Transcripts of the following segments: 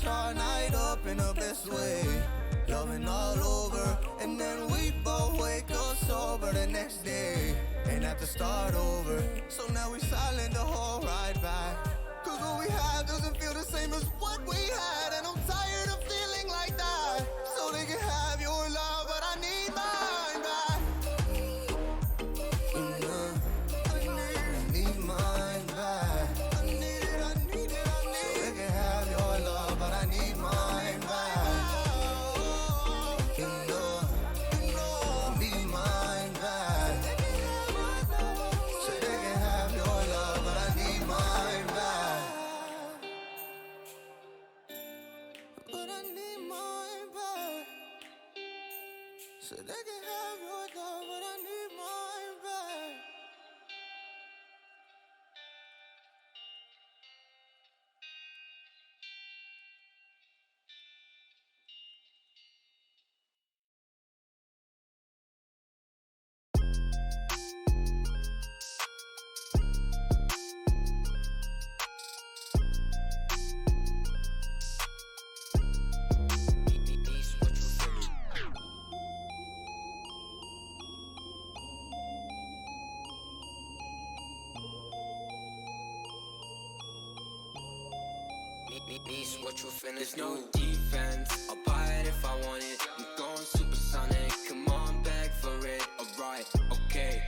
our night up in the best way. Loving all over, and then we both wake up sober the next day. Ain't have to start over, so now we silent the whole ride back. Cause what we have doesn't feel the same as what we had, and I'm tired of feeling like that. So they can have your love, but I need mine back. I need mine back. I need it. So they can have your love, but I need mine back. So they can have your love, but I need mine back. What you finna There's no defense, I'll buy it if I want it. I'm going supersonic, come on, beg for it. Alright, okay,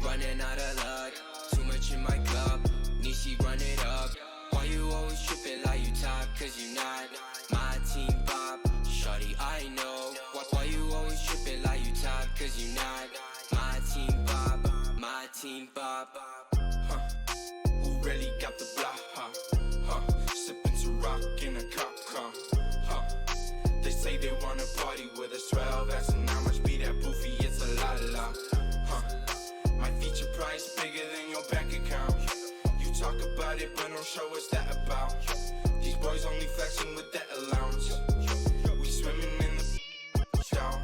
running out of luck. Too much in my cup, Nishi run it up. Why you always tripping like you top? Cause you not my team pop. Shorty, I know. Why you always tripping like you top? Cause you not my team pop. My team pop. Who really got the block, Sipping to rock in a cop car, They say they wanna party with us 12 X and how much be that boofy, it's a la. My feature price bigger than your bank account. You talk about it but don't show us that about. These boys only flexing with that allowance. We swimming in the shower.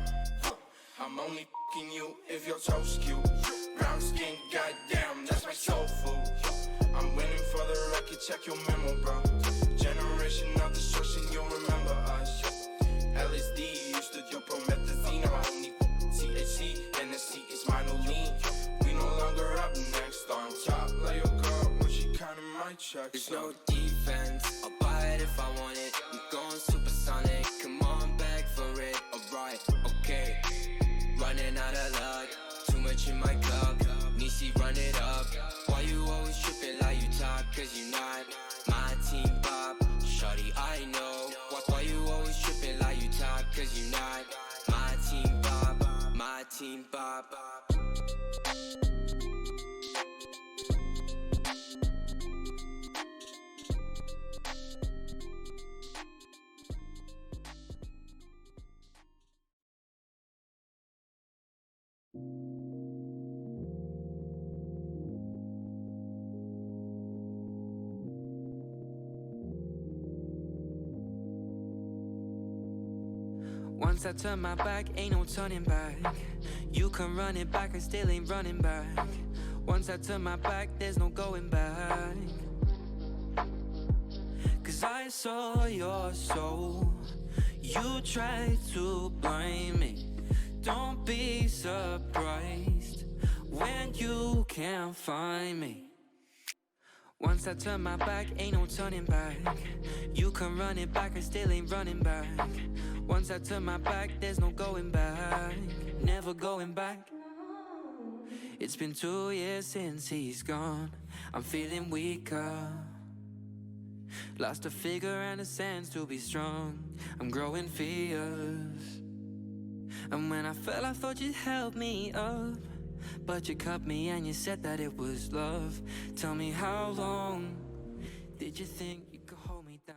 I'm only f***ing you if your toes cute. Brown skin, goddamn, that's my soul food. I'm winning for the record, check your memo, bro. Generation of destruction, you'll remember us. LSD used to do promethazine. I only THC, NSC is minor lean. We no longer up next on top. Like your girl when she counting my checks. There's no defense, I'll buy it if I want it. I'm going supersonic, come on, beg for it. Alright, okay, running out of luck. Too much in my cup, Nishi run it up. Why you always tripping like you top? Cause you not my team pop. Shorty, I know. Why you always tripping like you top? Cause you not my team pop. My team pop. Once I turn my back, ain't no turning back. You can run it back, I still ain't running back. Once I turn my back, there's no going back. Cause I saw your soul. You tried to blind me. Don't be surprised when you can't find me. Once I turn my back, ain't no turning back. You can run it back, I still ain't running back. Once I turn my back, there's no going back. Never going back. It's been 2 years since he's gone. I'm feeling weaker. Lost a figure and a sense to be strong. I'm growing fierce. And when I fell, I thought you'd help me up. But you cut me and you said that it was love. Tell me, how long did you think you could hold me down?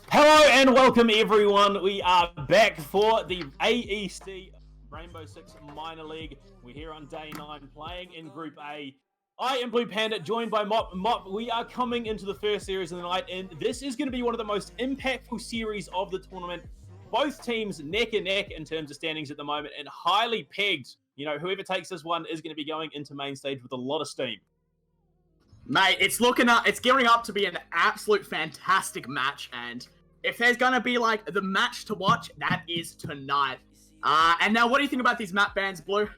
Hello and welcome everyone. We are back for the AEC Rainbow Six Minor League. We're here on day 9 playing in Group A. I am BluePanda, joined by Mop. Mop, we are coming into the first series of the night, and this is going to be one of the most impactful series of the tournament. Both teams neck and neck in terms of standings at the moment, and highly pegged. You know, whoever takes this one is going to be going into main stage with a lot of steam. Mate, it's gearing up to be an absolute fantastic match, and if there's gonna be like the match to watch, that is tonight. And now, what do you think about these map bans, Blue?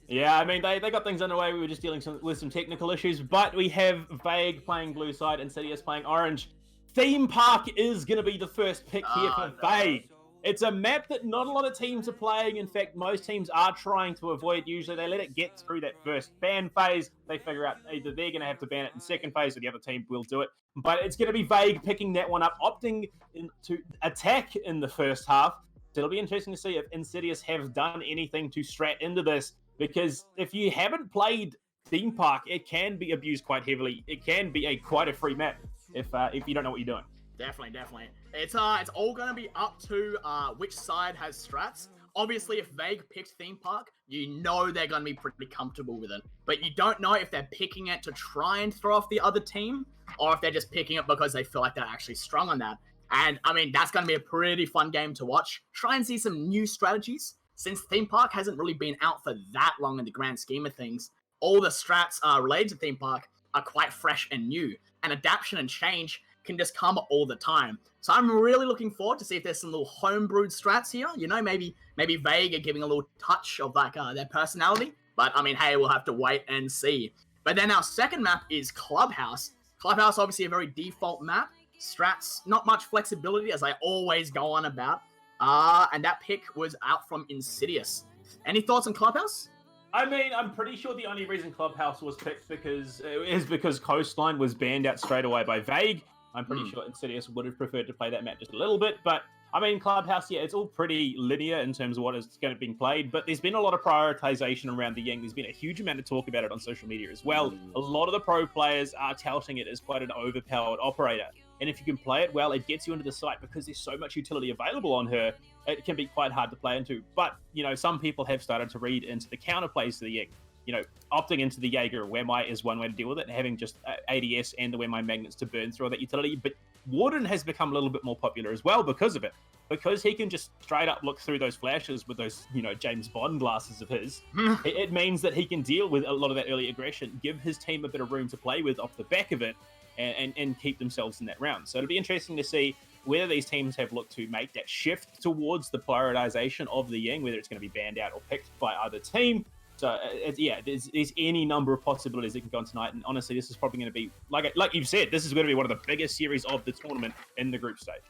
Yeah, I mean, they got things underway. We were just dealing with some technical issues, but we have Vague playing blue side, Insidious playing orange. Theme Park is going to be the first pick here for Vague. It's a map that not a lot of teams are playing. In fact, most teams are trying to avoid. Usually they let it get through that first ban phase. They figure out either they're going to have to ban it in second phase or the other team will do it. But it's going to be Vague picking that one up, opting to attack in the first half. So it'll be interesting to see if Insidious have done anything to strat into this. Because if you haven't played Theme Park, it can be abused quite heavily. It can be quite a free map if you don't know what you're doing. Definitely. It's all gonna be up to which side has strats. Obviously, if Vague picked Theme Park, you know they're gonna be pretty comfortable with it. But you don't know if they're picking it to try and throw off the other team, or if they're just picking it because they feel like they're actually strong on that. And I mean, that's gonna be a pretty fun game to watch. Try and see some new strategies. Since Theme Park hasn't really been out for that long in the grand scheme of things, all the strats related to Theme Park are quite fresh and new, and adaptation and change can just come all the time. So I'm really looking forward to see if there's some little homebrewed strats here. You know, maybe Vague are giving a little touch of like their personality. But I mean, hey, we'll have to wait and see. But then our second map is Clubhouse. Clubhouse, obviously a very default map. Strats, not much flexibility, as I always go on about. And that pick was out from Insidious. Any thoughts on Clubhouse? I mean, I'm pretty sure the only reason Clubhouse was picked is because Coastline was banned out straight away by Vague. I'm pretty sure Insidious would have preferred to play that map just a little bit, but I mean, Clubhouse, yeah, it's all pretty linear in terms of what is going to be played, but there's been a lot of prioritization around the Ying. There's been a huge amount of talk about it on social media as well. A lot of the pro players are touting it as quite an overpowered operator. And if you can play it well, it gets you into the site because there's so much utility available on her. It can be quite hard to play into. But, you know, some people have started to read into the counterplays to the Ying. You know, opting into the Jaeger Weimai is one way to deal with it, and having just ADS and the Weimai magnets to burn through all that utility. But Warden has become a little bit more popular as well because of it. Because he can just straight up look through those flashes with those, you know, James Bond glasses of his. It means that he can deal with a lot of that early aggression, give his team a bit of room to play with off the back of it, and keep themselves in that round. So it'll be interesting to see whether these teams have looked to make that shift towards the prioritization of the Ying, whether it's going to be banned out or picked by either team. So, yeah, there's any number of possibilities that can go on tonight. And honestly, this is probably going to be, like you've said, this is going to be one of the biggest series of the tournament in the group stage.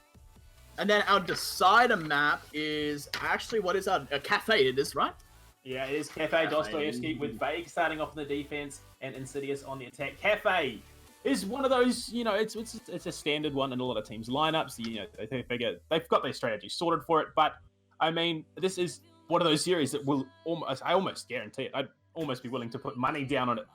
And then our decider map is actually, what is a cafe, it is, right? Yeah, it is Cafe Dostoevsky with Vague starting off in the defense and Insidious on the attack. Cafe is one of those, you know, it's a standard one in a lot of teams' lineups. You know, they figure they've got their strategy sorted for it. But, I mean, this is one of those series that will I almost guarantee it. I'd almost be willing to put money down on it.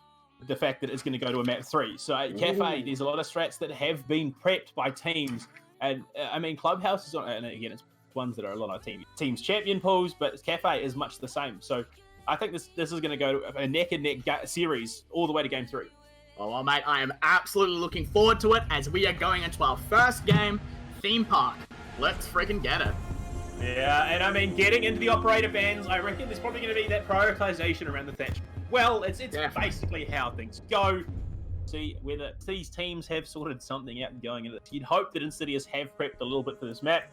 The fact that it's going to go to a map 3. So Cafe, there's a lot of strats that have been prepped by teams. And I mean, Clubhouse is on, and again, it's ones that are a lot of teams champion pools, but Cafe is much the same. So I think this is going to go to a neck and neck series all the way to game 3. Oh, well, mate, I am absolutely looking forward to it as we are going into our first game, Theme Park. Let's freaking get it. Yeah, and I mean, getting into the operator bans, I reckon there's probably going to be that prioritization around the thatch. Well, it's basically how things go. See whether these teams have sorted something out and going into it. You'd hope that Insidious have prepped a little bit for this map.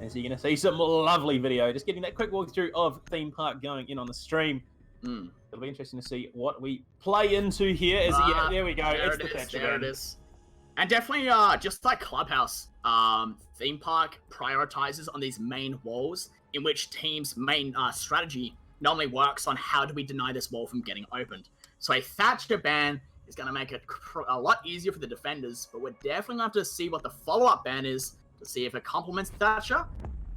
And so you're going to see some lovely video. Just getting that quick walkthrough of Theme Park going in on the stream. It'll be interesting to see what we play into here. Yeah, there we go. It's the thatch there again. It is. And definitely, just like Clubhouse, Theme Park prioritizes on these main walls, in which teams' main strategy normally works on how do we deny this wall from getting opened. So a Thatcher ban is going to make it a lot easier for the defenders, but we're definitely going to have to see what the follow-up ban is to see if it complements Thatcher.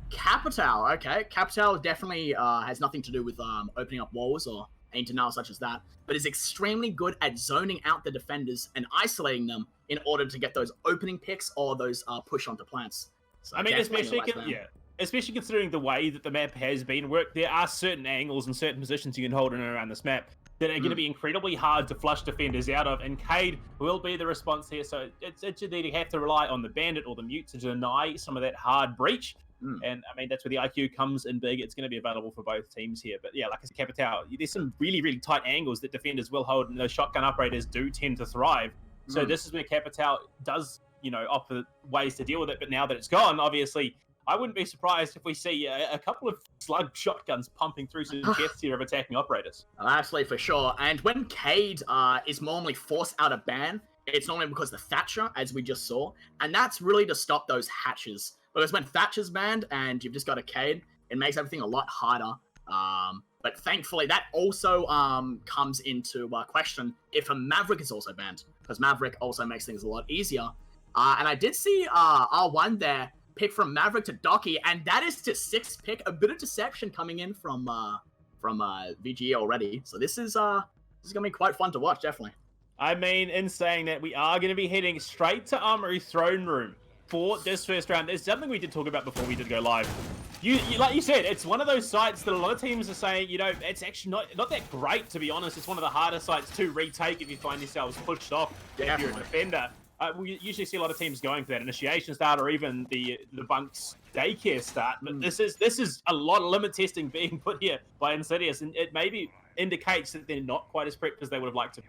Capital, okay. Capital definitely has nothing to do with opening up walls or any denial such as that, but is extremely good at zoning out the defenders and isolating them in order to get those opening picks or those push onto plants. So I mean, especially considering the way that the map has been worked, there are certain angles and certain positions you can hold in and around this map that are going to be incredibly hard to flush defenders out of, and Cade will be the response here. So it's you have to rely on the bandit or the mute to deny some of that hard breach. And I mean, that's where the IQ comes in big. It's going to be available for both teams here. But yeah, like I said, Capital, there's some really, really tight angles that defenders will hold, and those shotgun operators do tend to thrive. So this is where Capital does, offer ways to deal with it. But now that it's gone, obviously, I wouldn't be surprised if we see a couple of slug shotguns pumping through some chests here of attacking operators. Absolutely, for sure. And when Cade is normally forced out of ban, it's normally because the Thatcher, as we just saw. And that's really to stop those hatches. Because when Thatcher's banned and you've just got a Cade, it makes everything a lot harder. But thankfully, that also comes into question if a Maverick is also banned. Because Maverick also makes things a lot easier. And I did see R1 there pick from Maverick to Docky, and that is to 6th pick. A bit of deception coming in from VGE already. So this is gonna be quite fun to watch, definitely. I mean, in saying that, we are going to be heading straight to Armory Throne Room for this first round. There's something we did talk about before we did go live. You like you said, it's one of those sites that a lot of teams are saying, it's actually not that great, to be honest. It's one of the harder sites to retake if you find yourselves pushed off if you're a defender. We usually see a lot of teams going for that initiation start or even the Bunk's daycare start. But this is a lot of limit testing being put here by Insidious, and it maybe indicates that they're not quite as prepped as they would have liked to be.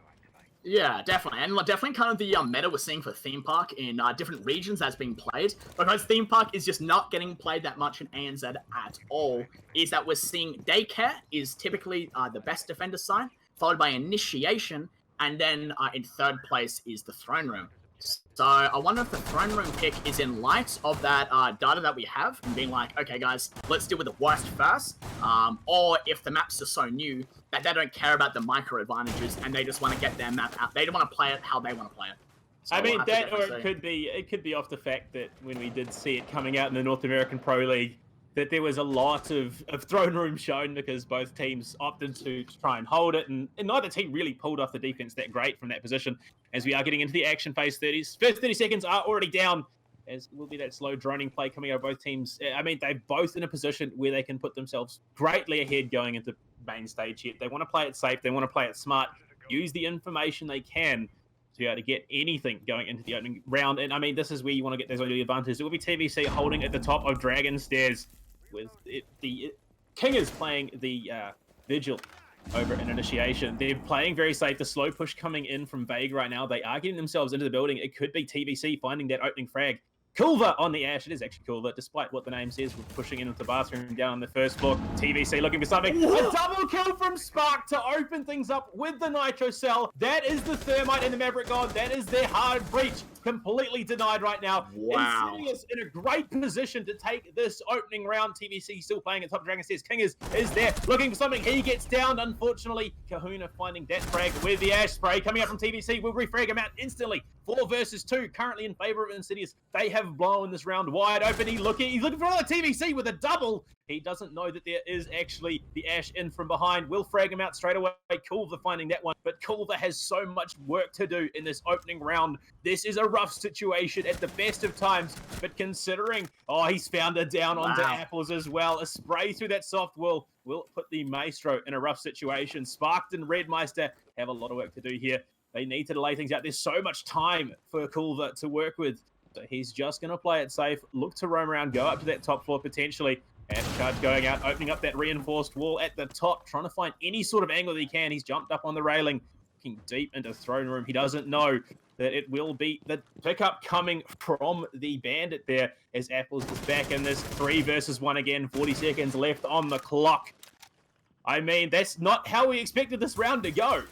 Yeah, definitely. And definitely kind of the meta we're seeing for Theme Park in different regions that's being played, because Theme Park is just not getting played that much in ANZ at all, is that we're seeing Daycare is typically the best defender side, followed by Initiation, and then in 3rd place is the Throne Room. So I wonder if the Throne Room pick is in light of that data that we have, and being like, okay guys, let's deal with the worst first, or if the maps are so new that they don't care about the micro advantages and they just want to get their map out. They don't want to play it how they want to play it. So I mean, that, or it could be off the fact that when we did see it coming out in the North American Pro League, that there was a lot of Throne Room shown because both teams opted to try and hold it, and neither team really pulled off the defense that great from that position. As we are getting into the action phase, first 30 seconds are already down, as will be that slow droning play coming out of both teams. I mean, they're both in a position where they can put themselves greatly ahead going into main stage here. They want to play it safe, they want to play it smart, use the information they can to be able to get anything going into the opening round. And I mean, this is where you want to get those early advantages. It will be TVC holding at the top of Dragon Stairs, with the King is playing the Vigil over in Initiation. They're playing very safe. The slow push coming in from Vague right now. They are getting themselves into the building. It could be TVC finding that opening frag. Culver on the Ash. It is actually Culver, despite what the name says. We're pushing into the bathroom down on the first floor. TVC looking for something. A double kill from Spark to open things up with the Nitro Cell. That is the Thermite and the Maverick God. That is their hard breach. Completely denied right now. Wow. Insidious in a great position to take this opening round. TVC still playing at top. Dragon says King is there looking for something. He gets downed, unfortunately. Kahuna finding that frag with the Ash spray coming up from TVC. Will refrag him out instantly. 4 versus 2 currently in favor of Insidious. They have blown this round wide open. He's looking for another TVC with a double. He doesn't know that there is actually the Ash in from behind. Will frag him out straight away. Culver finding that one, but Culver has so much work to do in this opening round. This is a rough situation at the best of times, but considering, he's found her down onto apples as well. A spray through that soft will put the Maestro in a rough situation. Sparked and Redmeister have a lot of work to do here. They need to delay things out. There's so much time for Culver to work with. So he's just going to play it safe, look to roam around, go up to that top floor potentially. And charge going out, opening up that reinforced wall at the top, trying to find any sort of angle that he can. He's jumped up on the railing, looking deep into Throne Room. He doesn't know that it will be the pickup coming from the Bandit there, as Apples is back in this 3 versus 1 again. 40 seconds left on the clock. I mean, that's not how we expected this round to go.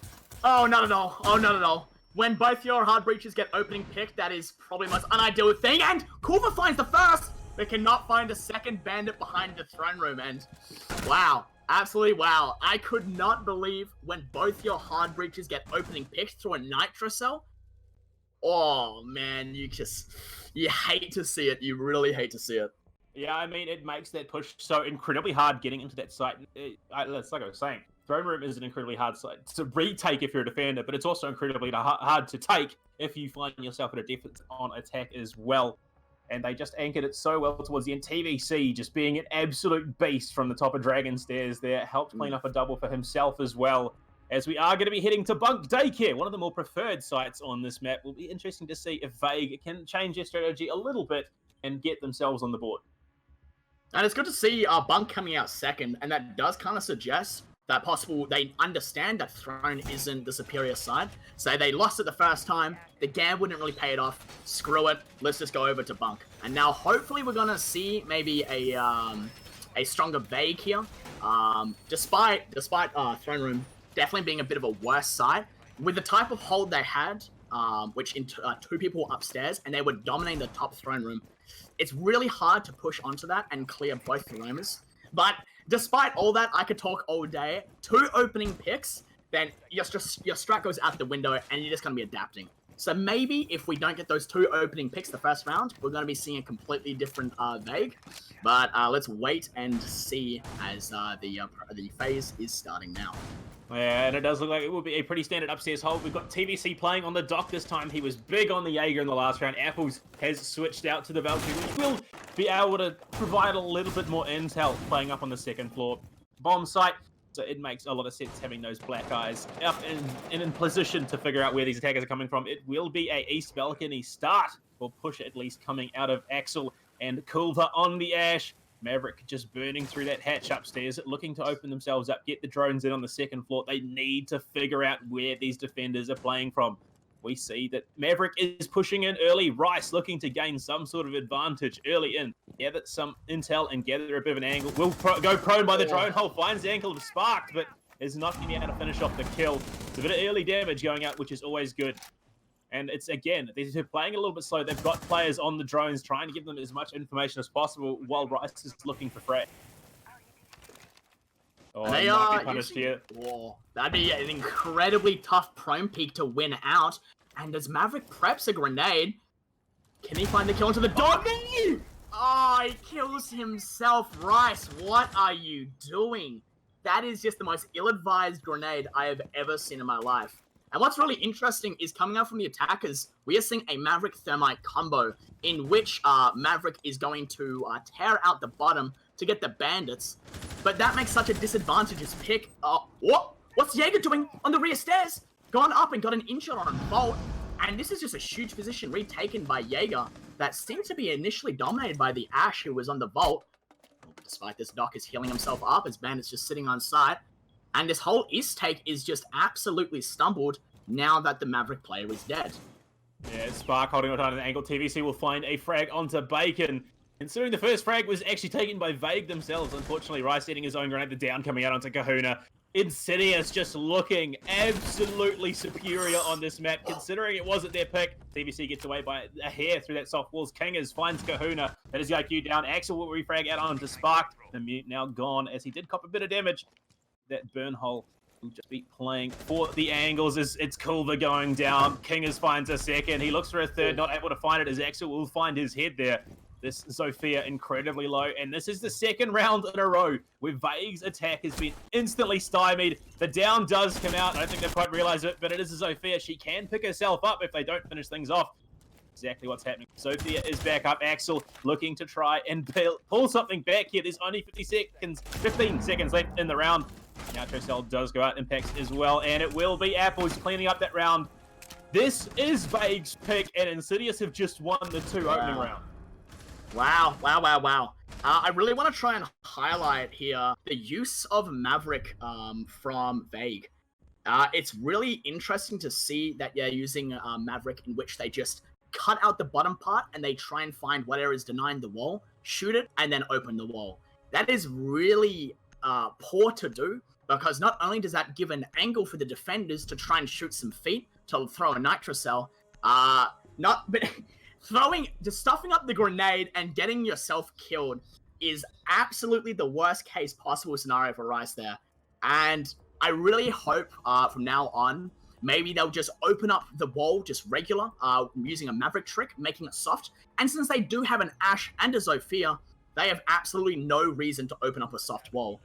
Oh, not at all. Oh, not at all. When both your hard breaches get opening pick, that is probably the most unideal thing. And Culver finds the first. They cannot find a second Bandit behind the Throne Room, and wow, absolutely wow. I could not believe when both your hard breaches get opening picked through a Nitro Cell. Oh man, you hate to see it. You really hate to see it. Yeah, I mean, it makes that push so incredibly hard getting into that site. It's like I was saying, Throne Room is an incredibly hard site to retake if you're a defender, but it's also incredibly hard to take if you find yourself in a defense on attack as well. And they just anchored it so well towards the end. TVC just being an absolute beast from the top of Dragon Stairs there. Helped clean up a double for himself as well. As we are going to be heading to Bunk Daycare, one of the more preferred sites on this map. Will be interesting to see if Vague can change their strategy a little bit and get themselves on the board. And it's good to see Bunk coming out second, and that does kind of suggest that possible, they understand that Throne isn't the superior side, so they lost it the first time, the gamble wouldn't really pay it off, screw it, let's just go over to Bunk. And now hopefully we're gonna see maybe a stronger Vague here, despite Throne Room definitely being a bit of a worse side, with the type of hold they had, which in two people upstairs, and they were dominating the top Throne Room, it's really hard to push onto that and clear both the roamers. But despite all that, I could talk all day. 2 opening picks, then your strat goes out the window and you're just going to be adapting. So maybe if we don't get those 2 opening picks the first round, we're going to be seeing a completely different Vague. But let's wait and see as the phase is starting now. Yeah, and it does look like it will be a pretty standard upstairs hold. We've got TVC playing on the dock this time. He was big on the Jaeger in the last round. Apples has switched out to the Valkyrie, which will be able to provide a little bit more intel playing up on the second floor. Bomb site, so it makes a lot of sense having those black eyes up and in position to figure out where these attackers are coming from. It will be a East balcony start, or push at least, coming out of Axel and Culver on the Ash. Maverick just burning through that hatch upstairs, looking to open themselves up, get the drones in on the second floor. They need to figure out where these defenders are playing from. We see that Maverick is pushing in early. Rice looking to gain some sort of advantage early in. Gather some intel and gather a bit of an angle. Will go prone by the drone hole, finds the ankle of Sparked, but is not going to be able to finish off the kill. It's a bit of early damage going out, which is always good. And it's, again, they're playing a little bit slow. They've got players on the drones trying to give them as much information as possible while Rice is looking for Fred. Oh, they might be punished here. That'd be an incredibly tough prone peak to win out. And as Maverick preps a grenade, can he find the kill into the dog? Oh, he kills himself. Rice, what are you doing? That is just the most ill-advised grenade I have ever seen in my life. And what's really interesting is coming out from the attackers, we are seeing a Maverick Thermite combo in which Maverick is going to tear out the bottom to get the bandits. But that makes such a disadvantageous pick. What? What's Jaeger doing on the rear stairs? Gone up and got an in-shot on Bolt. And this is just a huge position retaken by Jaeger that seemed to be initially dominated by the Ash who was on the Vault. Despite this, Doc is healing himself up as Bandit's just sitting on site. And this whole East take is just absolutely stumbled now that the Maverick player is dead. Yeah, Spark holding on to an angle. TVC will find a frag onto Bacon. Considering the first frag was actually taken by Vague themselves. Unfortunately, Rice setting his own grenade, the down coming out onto Kahuna. Insidious just looking absolutely superior on this map, considering it wasn't their pick. TVC gets away by a hair through that soft walls. Kingers finds Kahuna. That is the IQ down. Axel will refrag out onto Spark. The mute now gone as he did cop a bit of damage. That burn hole will just be playing for the angles as it's Culver going down. Kingers finds a second. He looks for a third, not able to find it as Axel will find his head there. This Zofia incredibly low, and this is the second round in a row where Vague's attack has been instantly stymied. The down does come out. I don't think they've quite realized it, but it is a Zofia. She can pick herself up if they don't finish things off. Exactly what's happening. Sophia is back up. Axel looking to try and pull something back here. There's only 15 seconds left in the round. Nacho Cell does go out, impacts as well, and it will be Apples cleaning up that round. This is Vague's pick, and Insidious have just won the two opening rounds. Wow. I really want to try and highlight here the use of Maverick from Vague. It's really interesting to see that they're using Maverick in which they just cut out the bottom part and they try and find whatever is denying the wall, shoot it, and then open the wall. That is really poor to do, because not only does that give an angle for the defenders to try and shoot some feet to throw a nitro cell, just stuffing up the grenade and getting yourself killed is absolutely the worst case possible scenario for Rice there. And I really hope from now on, maybe they'll just open up the wall just regular, using a Maverick trick, making it soft. And since they do have an Ash and a Zofia, they have absolutely no reason to open up a soft wall.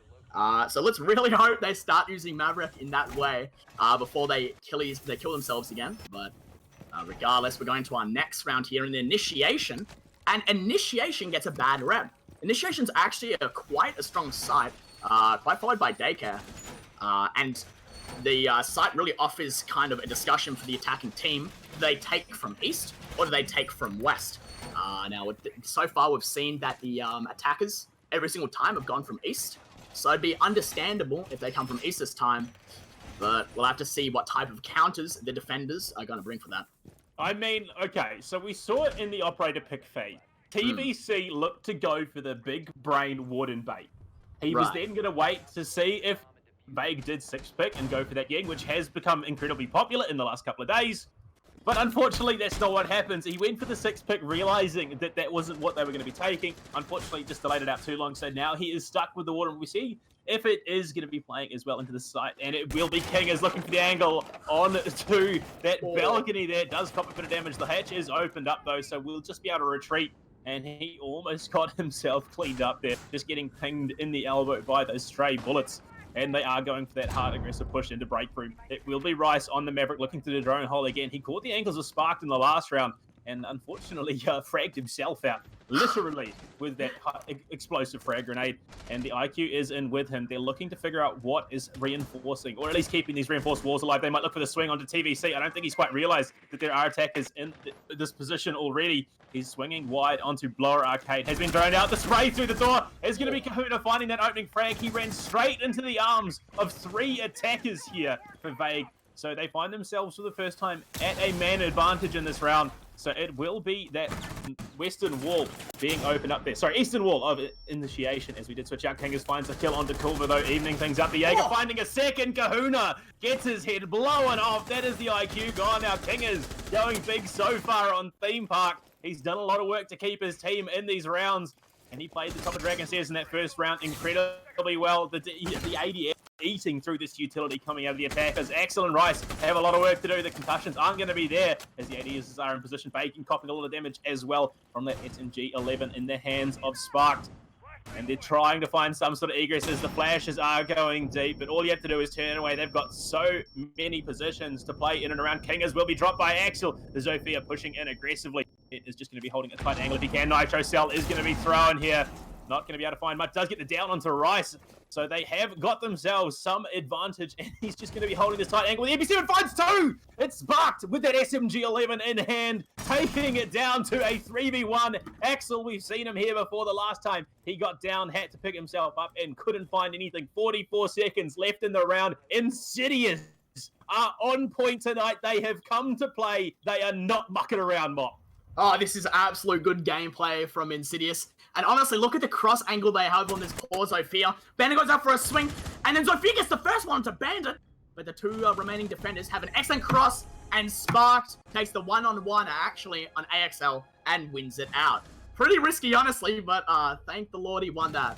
So let's really hope they start using Maverick in that way before they kill themselves again. But regardless, we're going to our next round here in the Initiation. And Initiation gets a bad rep. Initiation's actually quite a strong site, quite followed by Daycare. And the site really offers kind of a discussion for the attacking team. Do they take from East or do they take from West? Now, so far we've seen that the attackers every single time have gone from East. So it'd be understandable if they come from East this time, but we'll have to see what type of counters the defenders are going to bring for that. I mean, okay, so we saw it in the operator pick phase. TBC looked to go for the big brain Warden bait. He was then going to wait to see if Vague did 6-pick and go for that Ying, which has become incredibly popular in the last couple of days. But unfortunately, that's not what happens. He went for the 6-pick, realizing that that wasn't what they were going to be taking. Unfortunately, just delayed it out too long, so now he is stuck with the Warden. We see if it is going to be playing as well into the site, and it will be. King is looking for the angle on to that balcony there. Does cop a bit of damage. The hatch is opened up, though, so we'll just be able to retreat. And he almost got himself cleaned up there, just getting pinged in the elbow by those stray bullets. And they are going for that hard, aggressive push into breakthrough. It will be Rice on the Maverick looking to the drone hole again. He caught the ankles of Sparked in the last round and unfortunately fragged himself out, literally, with that explosive frag grenade. And the IQ is in with him. They're looking to figure out what is reinforcing, or at least keeping these reinforced walls alive. They might look for the swing onto TVC. I don't think he's quite realized that there are attackers in this position already. He's swinging wide onto Blower Arcade. Has been thrown out. The spray through the door is going to be Kahuna finding that opening frag. He ran straight into the arms of 3 attackers here for Vague. So they find themselves for the first time at a man advantage in this round. So it will be that western wall being opened up there. Sorry, eastern wall of initiation as we did switch out. Kangas finds a kill onto Culver though, evening things up. The Jaeger finding a second. Kahuna gets his head blown off. That is the IQ gone now. King is going big so far on Theme Park. He's done a lot of work to keep his team in these rounds. And he played the top of Dragon Stairs in that first round incredibly well. The ADS eating through this utility coming out of the attackers. Axel and Rice have a lot of work to do. The concussions aren't going to be there as the ADS are in position. Bacon copping a lot of damage as well from that SMG-11 in the hands of Sparked. And they're trying to find some sort of egress as the flashes are going deep. But all you have to do is turn away. They've got so many positions to play in and around. Kingers will be dropped by Axel. The Zofia pushing in aggressively. It is just going to be holding a tight angle if he can. Nitro Cell is going to be thrown here. Not going to be able to find much. Does get the down onto Rice. So they have got themselves some advantage. And he's just going to be holding this tight angle. The MP7 finds 2! It's Sparked with that SMG-11 in hand. Taking it down to a 3v1. Axel, we've seen him here before the last time. He got down, had to pick himself up, and couldn't find anything. 44 seconds left in the round. Insidious are on point tonight. They have come to play. They are not mucking around, Mop. Oh, this is absolute good gameplay from Insidious. And honestly, look at the cross angle they have on this poor Zofia. Bandit goes up for a swing, and then Zofia gets the first one to Bandit. But the 2 remaining defenders have an excellent cross, and Sparked takes the one-on-one actually on AXL and wins it out. Pretty risky, honestly, but thank the Lord he won that.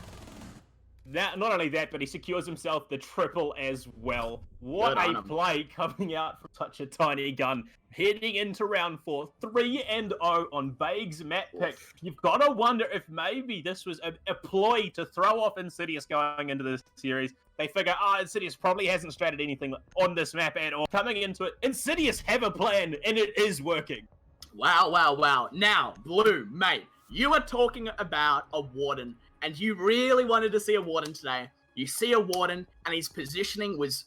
Not only that, but he secures himself the triple as well. What a play coming out from such a tiny gun. Heading into round 4, 3-0 on Vague's map pick. You've got to wonder if maybe this was a ploy to throw off Insidious going into this series. They figure, Insidious probably hasn't stratted anything on this map at all. Coming into it, Insidious have a plan, and it is working. Wow, wow, wow. Now, Blue, mate, you are talking about a Warden, and you really wanted to see a Warden today. You see a Warden, and his positioning was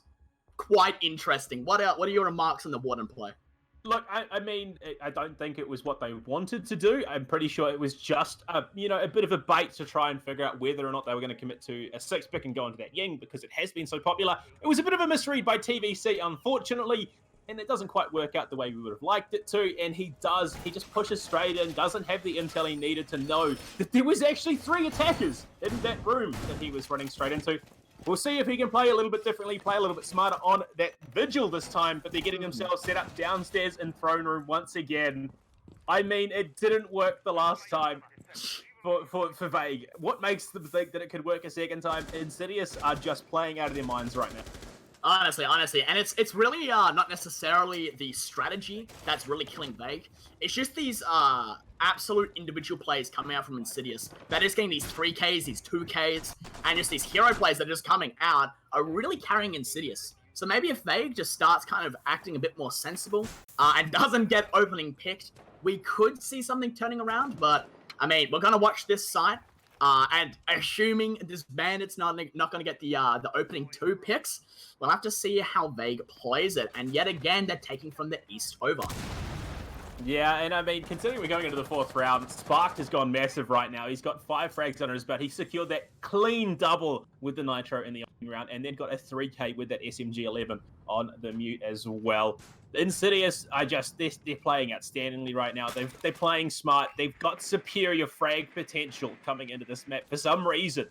quite interesting. What are your remarks on the Warden play? Look, I mean, I don't think it was what they wanted to do. I'm pretty sure it was just, a bit of a bait to try and figure out whether or not they were going to commit to a 6-pick and go into that Ying because it has been so popular. It was a bit of a misread by TVC, unfortunately, and it doesn't quite work out the way we would have liked it to. And he just pushes straight in, doesn't have the intel he needed to know that there was actually 3 attackers in that room that he was running straight into. We'll see if he can play a little bit differently, play a little bit smarter on that Vigil this time, but they're getting themselves set up downstairs in Throne Room once again. I mean, it didn't work the last time for Vague. What makes them think that it could work a second time? Insidious are just playing out of their minds right now. Honestly, and it's really not necessarily the strategy that's really killing Vague. It's just these absolute individual plays coming out from Insidious that is getting these 3Ks, these 2Ks, and just these hero plays that are just coming out are really carrying Insidious. So maybe if Vague just starts kind of acting a bit more sensible and doesn't get opening picked, we could see something turning around. But I mean, we're gonna watch this site. And assuming this Bandit's not going to get the opening 2 picks, we'll have to see how Vague plays it. And yet again, they're taking from the east over. Yeah, and I mean, considering we're going into the 4th round, Sparked has gone massive right now. He's got 5 frags under his belt. He secured that clean double with the Nitro in the opening round, and then got a 3K with that SMG-11 on the mute as well. Insidious, they're playing outstandingly right now. They're playing smart. They've got superior frag potential coming into this map for some reason.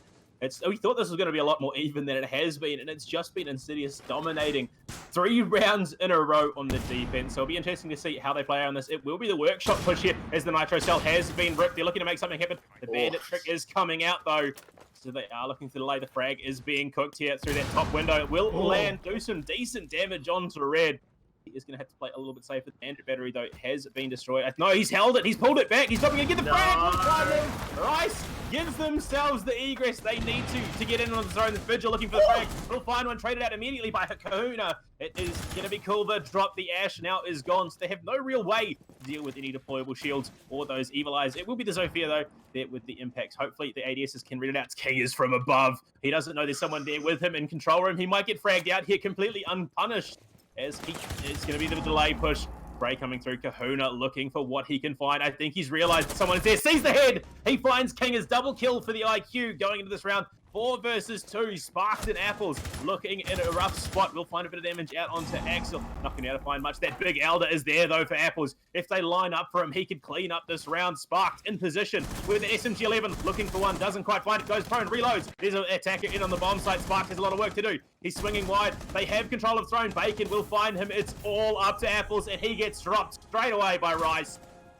We thought this was going to be a lot more even than it has been, and it's just been Insidious dominating 3 rounds in a row on the defense. So it'll be interesting to see how they play on this. It will be the workshop push here as the Nitro cell has been ripped. They're looking to make something happen. The bandit trick is coming out though. So they are looking to delay. The frag is being cooked here through that top window. It will land, do some decent damage onto Red. He is going to have to play a little bit safer. The bandit battery, though, has been destroyed. No, he's held it. He's pulled it back. He's probably going to get the frag. Rice gives themselves the egress they need to get in on the zone. The Vigil looking for the frag. We'll find one traded out immediately by Kahuna. It is going to be Culver. Drop the Ash now is gone. So they have no real way to deal with any deployable shields or those Evil Eyes. It will be the Zofia, though, there with the impacts. Hopefully the ADSs can read it out. King is from above. He doesn't know there's someone there with him in control room. He might get fragged out here completely unpunished, as he is going to be the delay push. Bray coming through. Kahuna looking for what he can find. I think he's realized someone is there. Sees the head. He finds King as double kill for the IQ going into this round. 4 versus 2. Sparked and Apples looking in a rough spot. We'll find a bit of damage out onto Axel. Not going to be able to find much. That big Elder is there, though, for Apples. If they line up for him, he could clean up this round. Sparked in position with the SMG-11. Looking for one. Doesn't quite find it. Goes prone. Reloads. There's an attacker in on the bomb site. Sparked has a lot of work to do. He's swinging wide. They have control of Throne. Bacon will find him. It's all up to Apples, and he gets dropped straight away by Rice.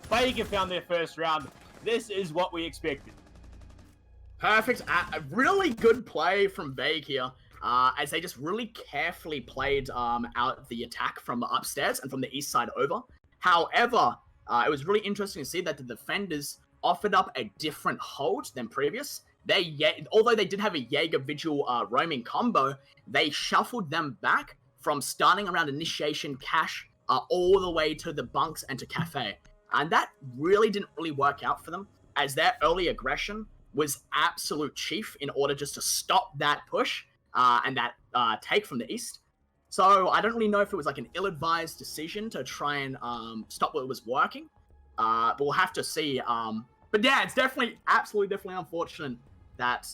Bacon found their first round. This is what we expected. Perfect. A really good play from Vague here, as they just really carefully played out the attack from the upstairs and from the east side over. However, it was really interesting to see that the defenders offered up a different hold than previous. Although they did have a Jaeger Vigil roaming combo, they shuffled them back from starting around initiation cache all the way to the bunks and to cafe. And that really didn't really work out for them, as their early aggression was absolute chief in order just to stop that push and that take from the east. So I don't really know if it was like an ill-advised decision to try and stop what was working, but we'll have to see. But yeah, it's definitely unfortunate that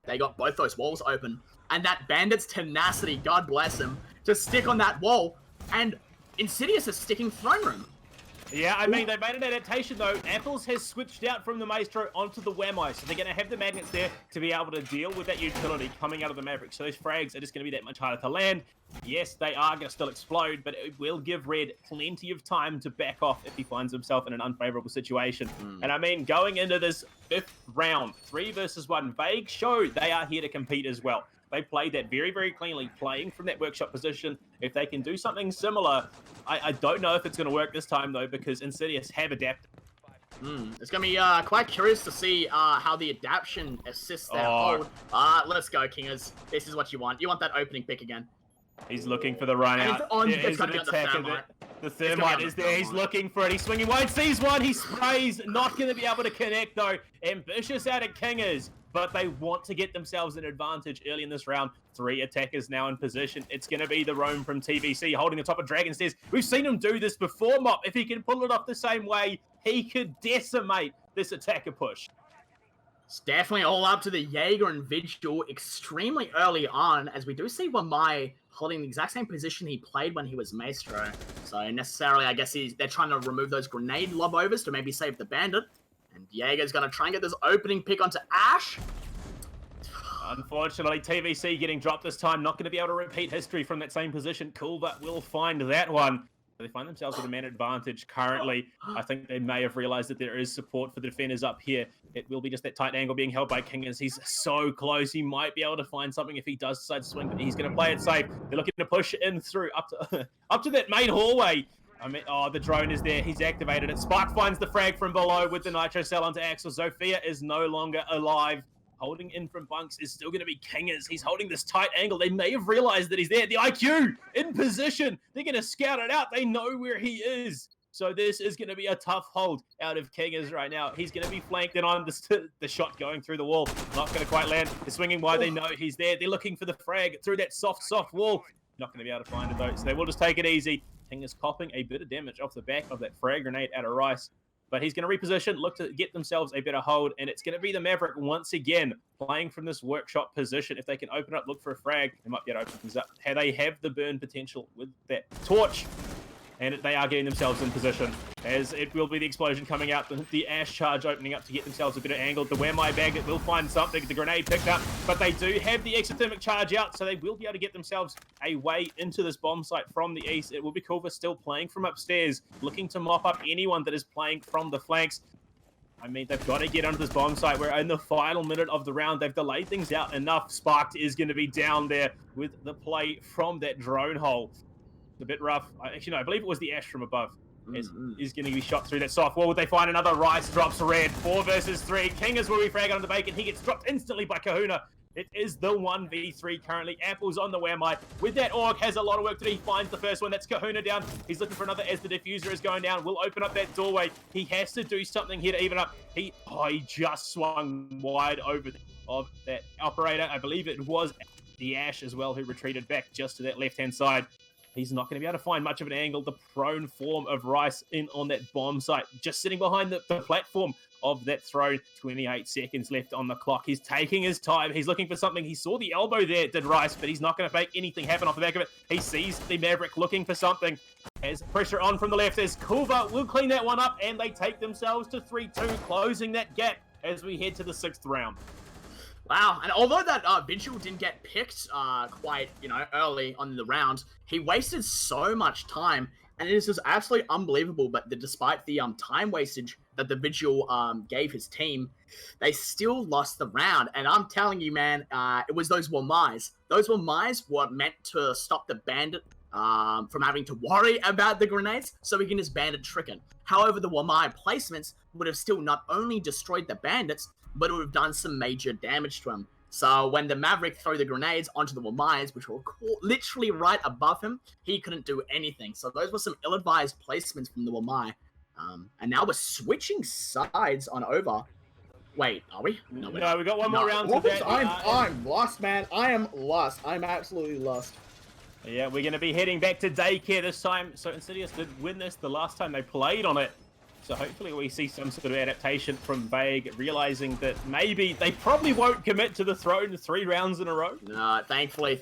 they got both those walls open, and that Bandit's tenacity, God bless him, to stick on that wall, and Insidious is sticking Throne Room. Yeah, I mean, they made an adaptation, though. Apples has switched out from the Maestro onto the Whammo, so they're going to have the magnets there to be able to deal with that utility coming out of the Maverick. So those frags are just going to be that much harder to land. Yes, they are going to still explode, but it will give Red plenty of time to back off if he finds himself in an unfavorable situation. And I mean, going into this 5th round, 3 versus 1, Vague showed they are here to compete as well. They played that very, very cleanly, playing from that workshop position. If they can do something similar, I don't know if it's going to work this time, though, because Insidious have adapted. It's going to be quite curious to see how the adaptation assists their hold. Let's go, Kingers. This is what you want. You want that opening pick again. He's looking for the run out. It's got to be on the Thermite. The Thermite is there. He's looking for it. He's swinging wide. Sees one. He sprays. Not going to be able to connect, though. Ambitious out at Kingers, but they want to get themselves an advantage early in this round. 3 attackers now in position. It's going to be the roam from TVC holding the top of Dragon's Stairs. We've seen him do this before, Mop. If he can pull it off the same way, he could decimate this attacker push. It's definitely all up to the Jaeger and Vigil extremely early on, as we do see Wamai holding the exact same position he played when he was Maestro. So necessarily, I guess they're trying to remove those grenade lob-overs to maybe save the Bandit. And Jaeger's going to try and get this opening pick onto Ash. Unfortunately, TVC getting dropped this time. Not going to be able to repeat history from that same position. Culver will find that one. They find themselves with a man advantage currently. I think they may have realized that there is support for the defenders up here. It will be just that tight angle being held by King as he's so close. He might be able to find something if he does decide to swing, but he's going to play it safe. They're looking to push in through up to that main hallway. I mean, the drone is there. He's activated it. Spark finds the frag from below with the nitro cell onto Axel. Zofia is no longer alive. Holding in from bunks is still going to be Kingers. He's holding this tight angle. They may have realized that he's there. The IQ in position. They're going to scout it out. They know where he is. So this is going to be a tough hold out of Kingers right now. He's going to be flanked in on the shot going through the wall. Not going to quite land. They're swinging wide. They know he's there. They're looking for the frag through that soft wall. Not going to be able to find it, though. So they will just take it easy. King is copping a bit of damage off the back of that frag grenade out of Rice. But he's going to reposition, look to get themselves a better hold, and it's going to be the Maverick once again playing from this workshop position. If they can open up, look for a frag, they might be able to open things up. They have the burn potential with that torch, and they are getting themselves in position, as it will be the explosion coming out, the Ash charge opening up to get themselves a better angle. The Where My Bag, it will find something, the grenade picked up, but they do have the exothermic charge out, so they will be able to get themselves a way into this bomb site from the east. It will be Culver still playing from upstairs, looking to mop up anyone that is playing from the flanks. I mean, they've got to get onto this bomb site. We're in the final minute of the round. They've delayed things out enough. Sparked is going to be down there with the play from that drone hole. A bit rough. Actually, no, I believe it was the Ash from above. Is going to be shot through that soft wall. Would they find another? Rice drops red. 4 versus 3. King is where we frag on the bacon. He gets dropped instantly by Kahuna. It is the 1v3 currently. Apple's on the Whammy. With that Orc, has a lot of work to do. He finds the first one. That's Kahuna down. He's looking for another as the diffuser is going down. Will open up that doorway. He has to do something here to even up. He just swung wide over of that operator. I believe it was the Ash as well who retreated back just to that left-hand side. He's not going to be able to find much of an angle. The prone form of Rice in on that bomb site, just sitting behind the platform of that throne. 28 seconds left on the clock. He's taking his time. He's looking for something. He saw the elbow there, did Rice, but he's not going to make anything happen off the back of it. He sees the Maverick looking for something. As pressure on from the left, as Culver will clean that one up, and they take themselves to 3-2, closing that gap as we head to the 6th round. Wow, and although that Vigil didn't get picked quite, early on the round, he wasted so much time, and it is just absolutely unbelievable, but despite the time wastage that the Vigil gave his team, they still lost the round, and I'm telling you, man, it was those Wamais. Those Wamais were meant to stop the Bandit from having to worry about the grenades, so he can just Bandit Tricken. However, the Wamai placements would have still not only destroyed the Bandits, but it would have done some major damage to him. So when the Maverick threw the grenades onto the Wamais, which were literally right above him, he couldn't do anything. So those were some ill-advised placements from the Wamai. And now we're switching sides on over. Wait, are we? No, we got one more round to that. I'm lost, man. I am lost. I'm absolutely lost. Yeah, we're going to be heading back to daycare this time. So Insidious did win this the last time they played on it. So hopefully we see some sort of adaptation from Vague, realizing that maybe they probably won't commit to the throne 3 rounds in a row. No, thankfully.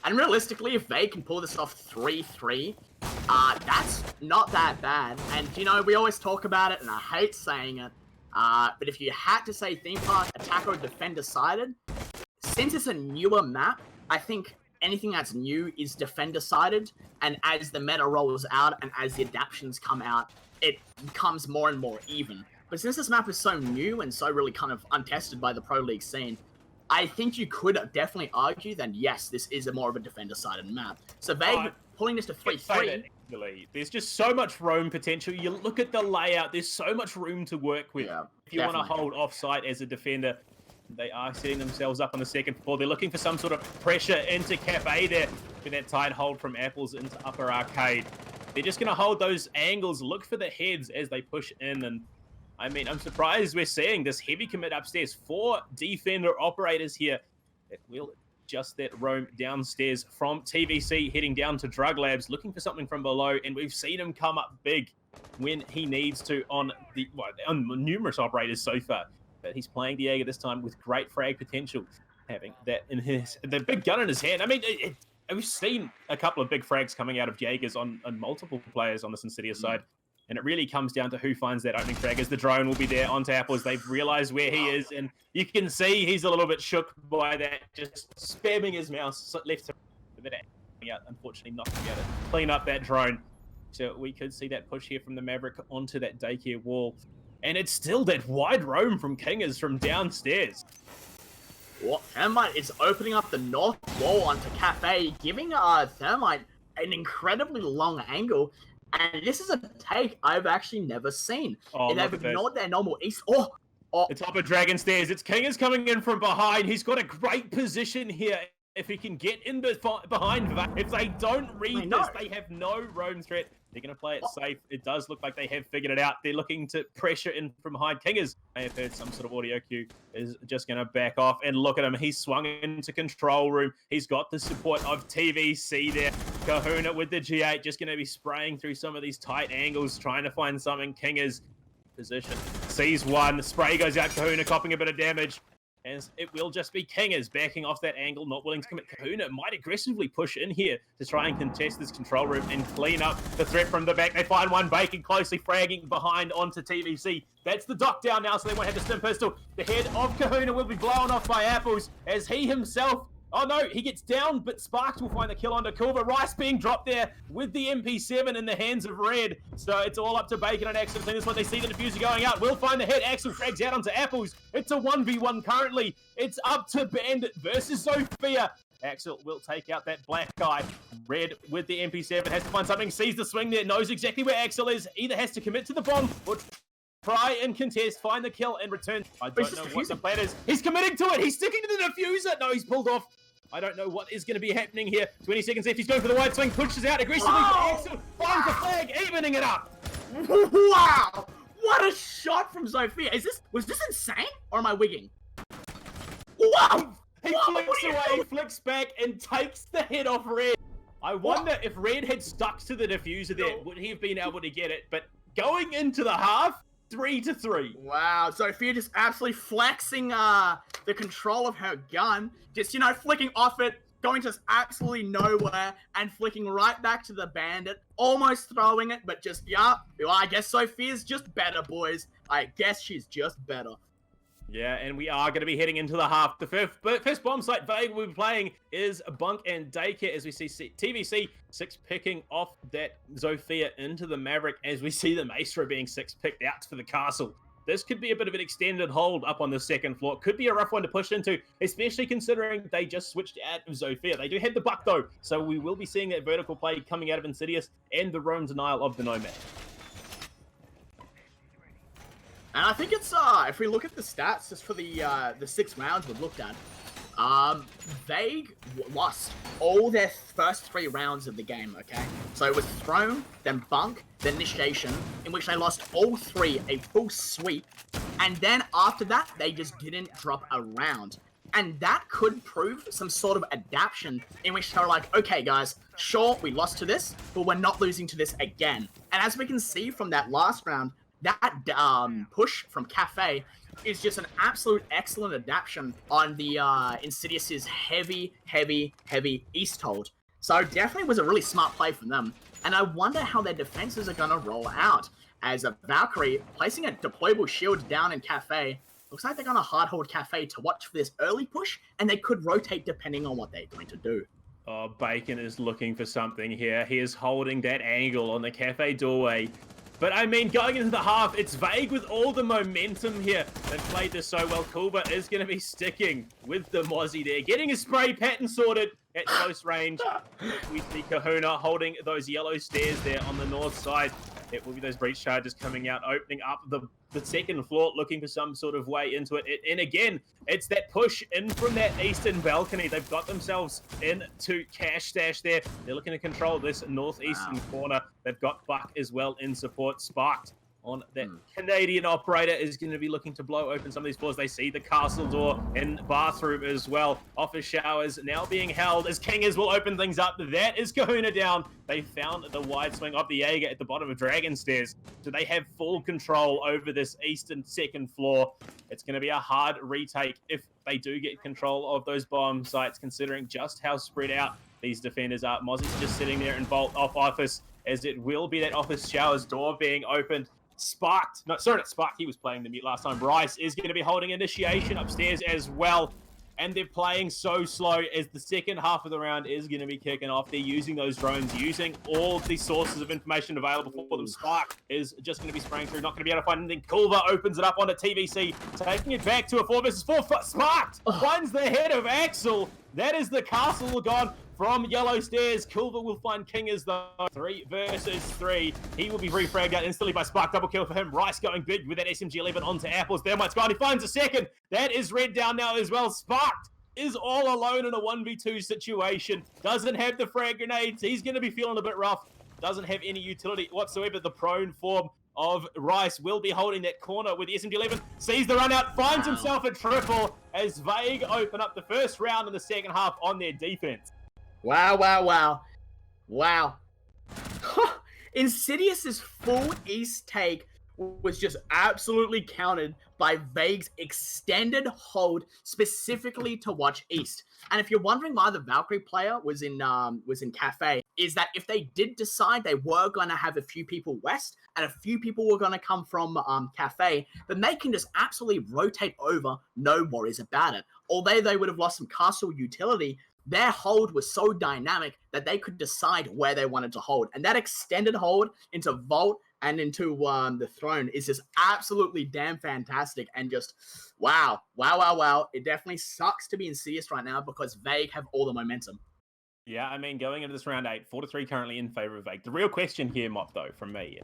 And realistically, if Vague can pull this off 3-3, that's not that bad. And, we always talk about it, and I hate saying it, but if you had to say theme park, attack or defend decided, since it's a newer map, I think anything that's new is defend decided, and as the meta rolls out and as the adaptations come out, it becomes more and more even. But since this map is so new and so really kind of untested by the Pro League scene, I think you could definitely argue that, yes, this is more of a defender-sided map. So Vague pulling this to 3-3... There's just so much roam potential. You look at the layout, there's so much room to work with. Yeah, if you want to hold off-site as a defender, they are setting themselves up on the second floor. They're looking for some sort of pressure into Cafe there with that tight hold from Apples into Upper Arcade. They're just going to hold those angles, look for the heads as they push in. And I mean, I'm surprised we're seeing this heavy commit upstairs. 4 defender operators here that will just that roam downstairs from TVC, heading down to Drug Labs, looking for something from below. And we've seen him come up big when he needs to on numerous operators so far. But he's playing Diego this time with great frag potential, having that in the big gun in his hand. I mean, we've seen a couple of big frags coming out of Jaegers on multiple players on this Insidious side. And it really comes down to who finds that opening frag, as the drone will be there onto Apples. They've realized where he is, and you can see he's a little bit shook by that, just spamming his mouse left to right. Unfortunately, not going to be able to clean up that drone. So we could see that push here from the Maverick onto that daycare wall. And it's still that wide roam from Kingers from downstairs. Well, Thermite is opening up the north wall onto Cafe, giving Thermite an incredibly long angle. And this is a take I've actually never seen. They've ignored their normal east. The top of Dragon Stairs. It's Kingers coming in from behind. He's got a great position here. If he can get in behind, if they don't read this, they have no roam threat. They're going to play it safe. It does look like they have figured it out. They're looking to pressure in from behind. Kingers may have heard some sort of audio cue, is just going to back off. And look at him. He's swung into control room. He's got the support of TVC there. Kahuna with the G8 just going to be spraying through some of these tight angles, trying to find something. Kingers position. Sees one. The spray goes out. Kahuna copping a bit of damage. As it will just be Kingers backing off that angle, not willing to commit. Kahuna might aggressively push in here to try and contest this control room and clean up the threat from the back. They find one Bacon closely fragging behind onto TVC. That's the dock down now, so they won't have the stim pistol. The head of Kahuna will be blown off by Apples as he himself... Oh no, he gets down, but Sparks will find the kill onto Kulva. Rice being dropped there with the MP7 in the hands of Red. So it's all up to Bacon and Axel. This is what they see the diffuser going out. Will find the hit. Axel drags out onto Apples. It's a 1v1 currently. It's up to Bandit versus Sophia. Axel will take out that black guy. Red with the MP7 has to find something. Sees the swing there. Knows exactly where Axel is. Either has to commit to the bomb or try and contest, find the kill and return. I don't know what the plan is. He's committing to it. He's sticking to the diffuser. No, he's pulled off. I don't know what is going to be happening here. 20 seconds left. He's going for the wide swing. Pushes out aggressively. Axel finds the flag, evening it up. Wow! What a shot from Sophia. Was this insane? Or am I wigging? Wow! He flicks away, flicks back, and takes the head off Red. I wonder if Red had stuck to the diffuser there, would he have been able to get it? But going into the half, 3-3. Wow, Sophia just absolutely flexing the control of her gun. Just, you know, flicking off it, going just absolutely nowhere, and flicking right back to the Bandit. Almost throwing it, but just, yeah. Well, I guess Sophia's just better, boys. I guess she's just better. Yeah, and we are going to be heading into the half. The first bomb site Vega will be playing is Bunk and Daycare as we see TVC 6 picking off that Sophia into the Maverick as we see the Maestro being 6 picked out for the castle. This could be a bit of an extended hold up on the second floor. Could be a rough one to push into, especially considering they just switched out of Sophia. They do have the buck though, so we will be seeing that vertical play coming out of Insidious and the roam denial of the Nomad. And I think it's, if we look at the stats, just for the 6 rounds we've looked at, they lost all their first 3 rounds of the game, okay? So it was Throne, then Bunk, then Initiation, in which they lost all 3, a full sweep, and then after that, they just didn't drop a round. And that could prove some sort of adaptation in which they're like, okay guys, sure, we lost to this, but we're not losing to this again. And as we can see from that last round, that push from Cafe is just an absolute excellent adaptation on the Insidious's heavy East hold. So definitely was a really smart play from them. And I wonder how their defenses are going to roll out. As a Valkyrie placing a deployable shield down in Cafe, looks like they're going to hard hold Cafe to watch for this early push, and they could rotate depending on what they're going to do. Oh, Bacon is looking for something here. He is holding that angle on the Cafe doorway. But I mean, going into the half, it's Vague with all the momentum here. They've played this so well. Kulba is going to be sticking with the Mozzie there. Getting his spray pattern sorted at close range. We see Kahuna holding those yellow stairs there on the north side. It will be those breach charges coming out, opening up the second floor, looking for some sort of way into it. And again, it's that push in from that eastern balcony. They've got themselves into Cash Stash there. They're looking to control this northeastern corner. They've got Buck as well in support. Sparked on that Canadian operator is going to be looking to blow open some of these floors. They see the castle door and bathroom as well. Office showers now being held as Kingers will open things up. That is Kahuna down. They found the wide swing of the Jaeger at the bottom of Dragon Stairs. So they have full control over this eastern second floor. It's going to be a hard retake if they do get control of those bomb sites, considering just how spread out these defenders are. Mozzie's just sitting there in Bolt off office, as it will be that office showers door being opened. Sparked, no, sorry, not Sparked, he was playing the mute last time. Rice is going to be holding Initiation upstairs as well. And they're playing so slow as the second half of the round is going to be kicking off. They're using those drones, using all the sources of information available for them. Spark is just going to be spraying through, not going to be able to find anything. Culver opens it up onto TVC, taking it back to a 4 versus 4. Sparked finds the head of Axel. That is the castle gone from Yellow Stairs. Culver will find Kingers though. 3 versus 3. He will be refragged out instantly by Spark. Double kill for him. Rice going big with that SMG11 onto Apples. Thermite's gone. He finds a second. That is Red down now as well. Sparked is all alone in a 1v2 situation. Doesn't have the frag grenades. He's going to be feeling a bit rough. doesn't have any utility whatsoever. The prone form of Rice will be holding that corner with the SMG-11, sees the run out, finds himself a triple as Vague open up the first round in the second half on their defense. Wow. Insidious's full East take was just absolutely countered by Vague's extended hold specifically to watch East. And if you're wondering why the Valkyrie player was in Cafe, is that if they did decide they were going to have a few people West and a few people were going to come from Cafe, then they can just absolutely rotate over, no worries about it. Although they would have lost some castle utility, their hold was so dynamic that they could decide where they wanted to hold. And that extended hold into Vault and into the throne is just absolutely damn fantastic. And just, wow. It definitely sucks to be Insidious right now because Vague have all the momentum. Yeah, I mean, going into this round 8, 4-3 currently in favor of Vague. The real question here, Mop, though, from me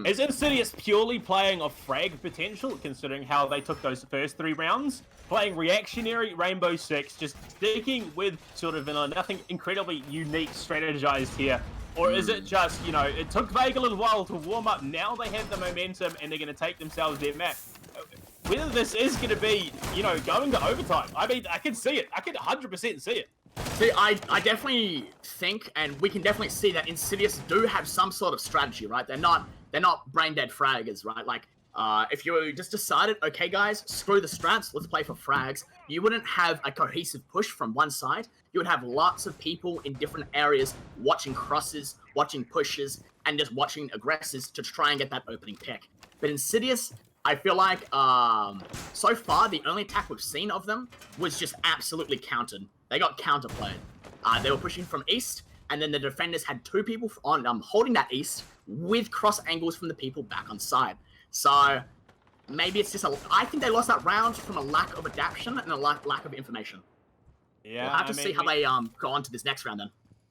is Insidious purely playing off frag potential, considering how they took those first 3 rounds? Playing reactionary Rainbow Six, just sticking with sort of nothing incredibly unique strategized here? Or is it just, it took Vague a little while to warm up, now they have the momentum and they're going to take themselves their map? Whether this is going to be, going to overtime, I mean, I can see it. I can 100% see it. See, I definitely think, and we can definitely see that Insidious do have some sort of strategy, right? They're not brain dead fraggers, right? Like, if you just decided, okay, guys, screw the strats, let's play for frags, you wouldn't have a cohesive push from one side. You would have lots of people in different areas watching crosses, watching pushes, and just watching aggressors to try and get that opening pick. But Insidious, I feel like, so far, the only attack we've seen of them was just absolutely countered. They got counterplayed. They were pushing from east, and then the defenders had 2 people on holding that east with cross angles from the people back on side. So maybe it's just I think they lost that round from a lack of adaptation and a lack of information. Yeah, we'll have to see how they go on to this next round then.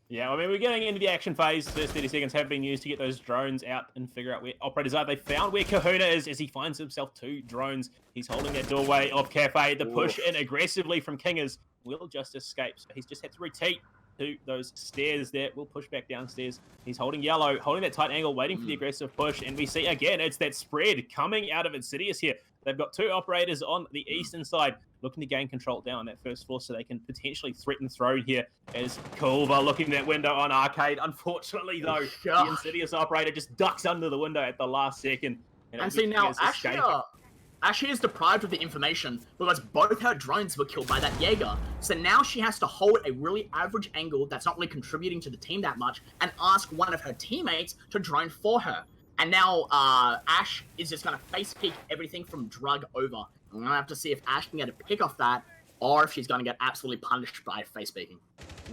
Yeah, I mean, we're getting into the action phase. First 30 seconds have been used to get those drones out and figure out where operators are. They found where Kahuna is as he finds himself 2 drones. He's holding that doorway of Cafe. The push in aggressively from Kingers will just escape. So he's just had to rotate to those stairs there. We'll push back downstairs. He's holding yellow, holding that tight angle, waiting for the aggressive push. And we see, again, it's that spread coming out of Insidious here. They've got 2 operators on the eastern side looking to gain control down on that first floor so they can potentially threaten throne here as Culver looking at that window on Arcade. Unfortunately, though, the Insidious operator just ducks under the window at the last second. And see, now, Ashley is deprived of the information because both her drones were killed by that Jaeger. So now she has to hold a really average angle that's not really contributing to the team that much and ask one of her teammates to drone for her. And now Ash is just going to face peek everything from drug over. I'm going to have to see if Ash can get a pick off that or if she's going to get absolutely punished by face peeking.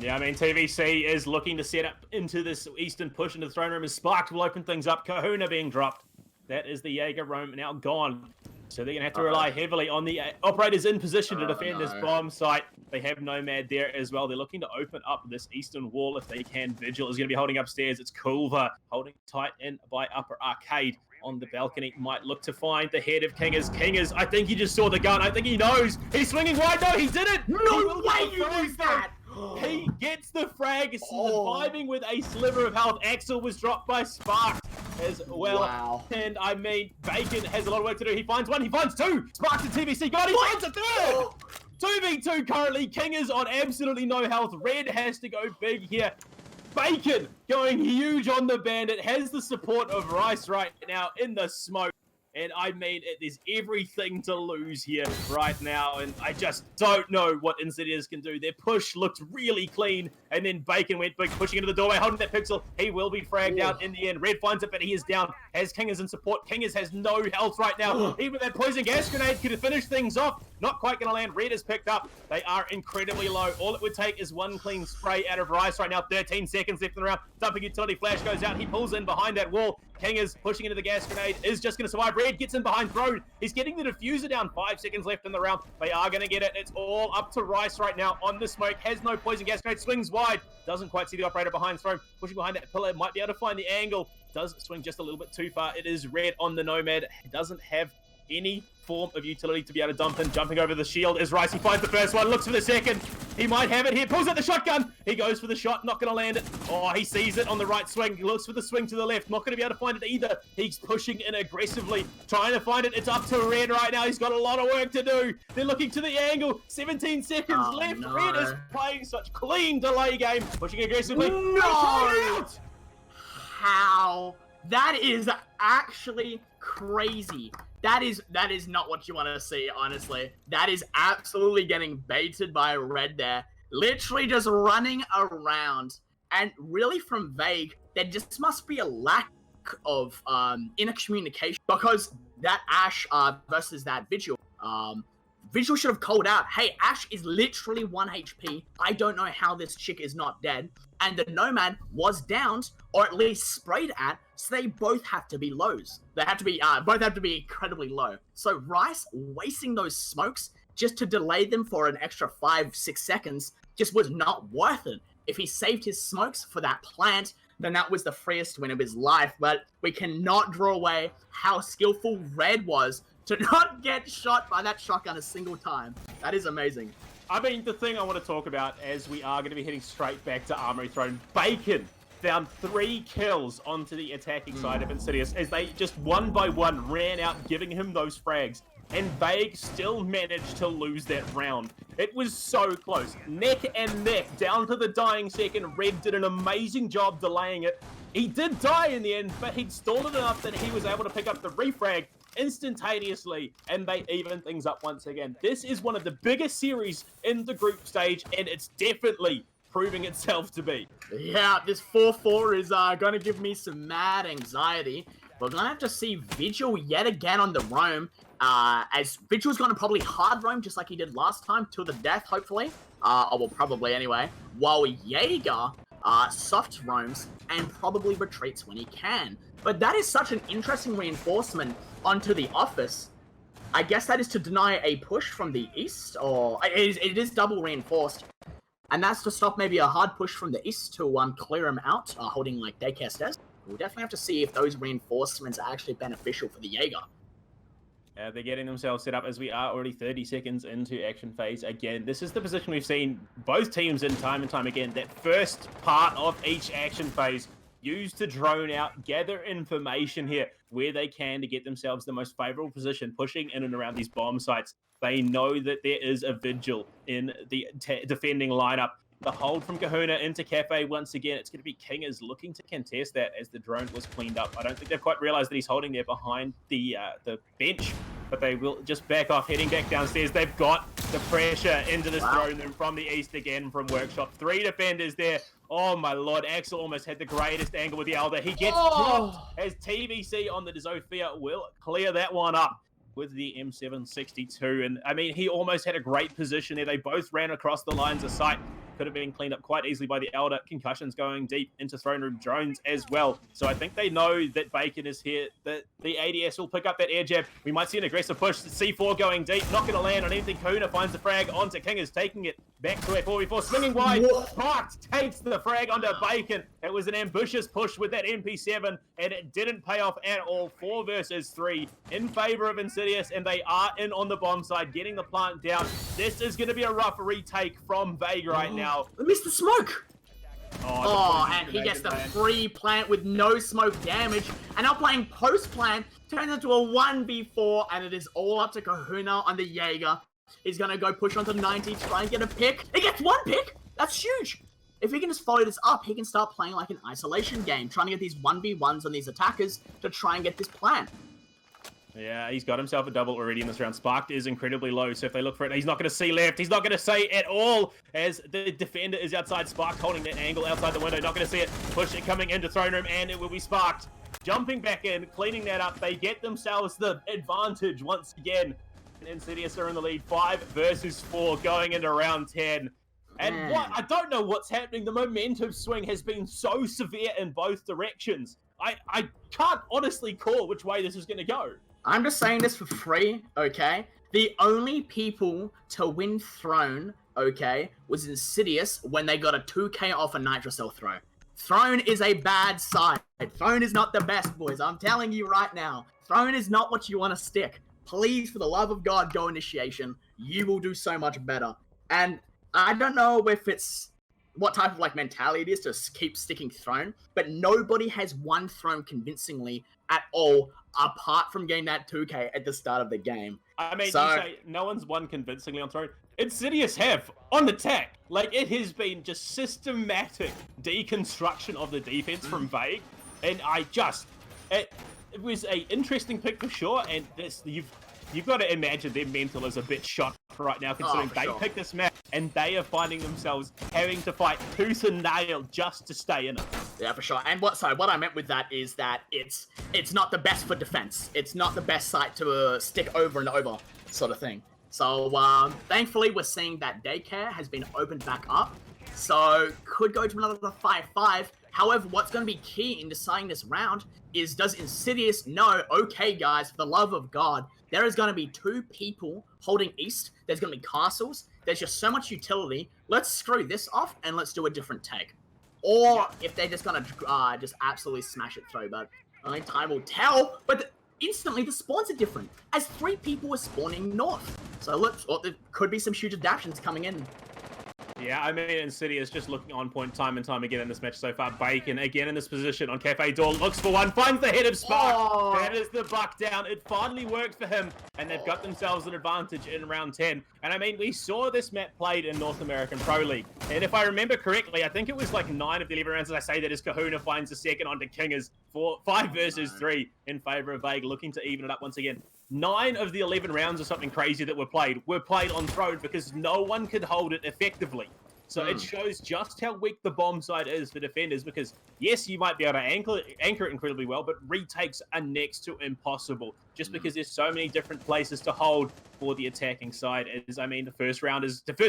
Yeah, I mean, TVC is looking to set up into this eastern push into the throne room as Sparked will open things up. Kahuna being dropped. That is the Jaeger roam now gone. So they're going to have to rely heavily on the operators in position to defend this bomb site. They have Nomad there as well. They're looking to open up this eastern wall if they can. Vigil is going to be holding upstairs. It's Culver holding tight in by Upper Arcade on the balcony. Might look to find the head of Kingers. Kingers, I think he just saw the gun. I think he knows. He's swinging wide. No, he did it. No way you lose that. He gets the frag, surviving with a sliver of health. Axel was dropped by Spark as well. Wow. And I mean, Bacon has a lot of work to do. He finds 1, he finds 2. Sparks and TVC got it. He finds a 3rd. 2v2 currently. King is on absolutely no health. Red has to go big here. Bacon going huge on the Bandit. Has the support of Rice right now in the smoke. And I mean, there's everything to lose here right now. And I just don't know what Insidious can do. Their push looked really clean. And then Bacon went big, pushing into the doorway, holding that pixel. He will be fragged out in the end. Red finds it, but he is down. Has Kingers in support. Kingers has no health right now. Even that poison gas grenade could finish things off. Not quite going to land. Red is picked up. They are incredibly low. All it would take is 1 clean spray out of Rice right now. 13 seconds left in the round. Dumping utility flash goes out. He pulls in behind that wall. Kingers pushing into the gas grenade is just going to survive. Red gets in behind Throne. He's getting the diffuser down. 5 seconds left in the round. They are going to get it. It's all up to Rice right now on the smoke. Has no poison gas grenade. Swings wide. Doesn't quite see the operator behind Throne. Pushing behind that pillar. Might be able to find the angle. Does swing just a little bit too far. It is Red on the Nomad. Doesn't have any form of utility to be able to dump in. Jumping over the shield is Rice. He finds the first one. Looks for the second. He might have it here. Pulls out the shotgun. He goes for the shot. Not going to land it. Oh, he sees it on the right swing. He looks for the swing to the left. Not going to be able to find it either. He's pushing in aggressively, trying to find it. It's up to Red right now. He's got a lot of work to do. They're looking to the angle. 17 seconds left. No. Red is playing such clean delay game. Pushing aggressively. No! How? That is actually crazy. That is not what you want to see, honestly. That is absolutely getting baited by Red there. Literally just running around. And really from Vague, there just must be a lack of inner communication. Because that Ash versus that Vigil, Vigil should have called out, hey, Ash is literally 1 HP. I don't know how this chick is not dead. And the Nomad was downed, or at least sprayed at, so they both have to be lows. They have to be, both have to be incredibly low. So Rice wasting those smokes just to delay them for an extra 5-6 seconds just was not worth it. If he saved his smokes for that plant, then that was the freest win of his life. But we cannot draw away how skillful Red was to not get shot by that shotgun a single time. That is amazing. I mean, the thing I want to talk about, as we are going to be heading straight back to Armory Throne, Bacon found 3 kills onto the attacking side of Insidious as they just one by one ran out, giving him those frags. And Vague still managed to lose that round. It was so close. Neck and neck, down to the dying second. Red did an amazing job delaying it. He did die in the end, but he'd stalled it enough that he was able to pick up the refrag instantaneously, and they even things up once again. This is one of the biggest series in the group stage, and it's definitely proving itself to be. Yeah, this 4-4 is going to give me some mad anxiety. We're going to have to see Vigil yet again on the roam, as Vigil's going to probably hard roam just like he did last time, till the death, hopefully. Or well, probably anyway. While Jaeger soft roams and probably retreats when he can. But that is such an interesting reinforcement onto the office. I guess that is to deny a push from the east, or it is double reinforced. And that's to stop maybe a hard push from the east to clear him out, holding like daycare stairs. We'll definitely have to see if those reinforcements are actually beneficial for the Jaeger. They're getting themselves set up as we are already 30 seconds into action phase again. This is the position we've seen both teams in time and time again. That first part of each action phase used to drone out, gather information here where they can to get themselves the most favorable position, pushing in and around these bomb sites. They know that there is a Vigil in the defending lineup. The hold from Kahuna into Cafe once again. It's going to be King is looking to contest that as the drone was cleaned up. I don't think they've quite realized that he's holding there behind the bench, but they will just back off, heading back downstairs. They've got the pressure into this drone room from the east again from Workshop. 3 defenders there. Oh my lord, Axel almost had the greatest angle with the Elder. He gets dropped as TVC on the Zofia will clear that one up with the M762. And I mean, he almost had a great position there. They both ran across the lines of sight. Could have been cleaned up quite easily by the Elder. Concussions going deep into throne room drones as well. So I think they know that Bacon is here, that the ADS will pick up that air jab. We might see an aggressive push. C4 going deep, not going to land on anything. Kahuna finds the frag onto King, is taking it back to a 4v4, swinging wide. Parked takes the frag onto Bacon. It was an ambitious push with that MP7, and it didn't pay off at all. 4 versus 3 in favor of Insidious, and they are in on the bomb side, getting the plant down. This is going to be a rough retake from Vague right now. Missed the smoke! And he gets the free plant with no smoke damage. And now playing post-plant turns into a 1v4, and it is all up to Kahuna on the Jaeger. He's gonna go push onto 90, try and get a pick. He gets 1 pick! That's huge! If he can just follow this up, he can start playing like an isolation game, trying to get these 1v1s on these attackers to try and get this plant. Yeah, he's got himself a double already in this round. Sparked is incredibly low, so if they look for it, he's not going to see left. He's not going to see at all as the defender is outside. Sparked holding that angle outside the window. Not going to see it. Push it coming into throne room, and it will be Sparked. Jumping back in, cleaning that up. They get themselves the advantage once again. And Insidious are in the lead. 5 versus 4 going into round 10. And I don't know what's happening. The momentum swing has been so severe in both directions. I can't honestly call which way this is going to go. I'm just saying this for free, okay? The only people to win Throne, okay, was Insidious when they got a 2k off a Nitrocell throw. Throne is a bad side. Throne is not the best, boys. I'm telling you right now. Throne is not what you want to stick. Please, for the love of God, go Initiation. You will do so much better. And I don't know if it's what type of like mentality it is to keep sticking throne, but nobody has won throne convincingly at all, apart from getting that 2k at the start of the game. I mean, So- you say no one's won convincingly on throne. Insidious have on attack. Like, it has been just systematic deconstruction of the defense from Vague, and it was a interesting pick for sure. And this you've got to imagine their mental is a bit shot right now, considering for they sure. picked this map and they are finding themselves having to fight tooth and nail just to stay in it. Yeah, for sure. And what I meant with that is that it's not the best for defense. It's not the best site to stick over and over, sort of thing. So thankfully, we're seeing that daycare has been opened back up. So could go to another 5-5. However, what's going to be key in deciding this round is, does Insidious know, okay guys, for the love of God, there is going to be 2 people holding east. There's going to be castles. There's just so much utility. Let's screw this off and let's do a different take. Or if they're just going to just absolutely smash it through. But only time will tell. But instantly the spawns are different, as 3 people were spawning north. So there could be some huge adaptations coming in. Yeah, I mean, Insidious just looking on point time and time again in this match so far. Bacon again in this position on Cafe Door, looks for one, finds the head of Spark. Oh. That is the buck down. It finally worked for him, and they've got themselves an advantage in round 10. And I mean, we saw this map played in North American Pro League. And if I remember correctly, I think it was like 9 of the 11 rounds, as I say that, as Kahuna finds the second onto Kingers for 5 versus 3 in favor of Vague, looking to even it up once again. 9 of the 11 rounds or something crazy that were played on throne because no one could hold it effectively. So it shows just how weak the bomb side is for defenders, because yes, you might be able to anchor it incredibly well, but retakes are next to impossible just because there's so many different places to hold for the attacking side. I mean, the first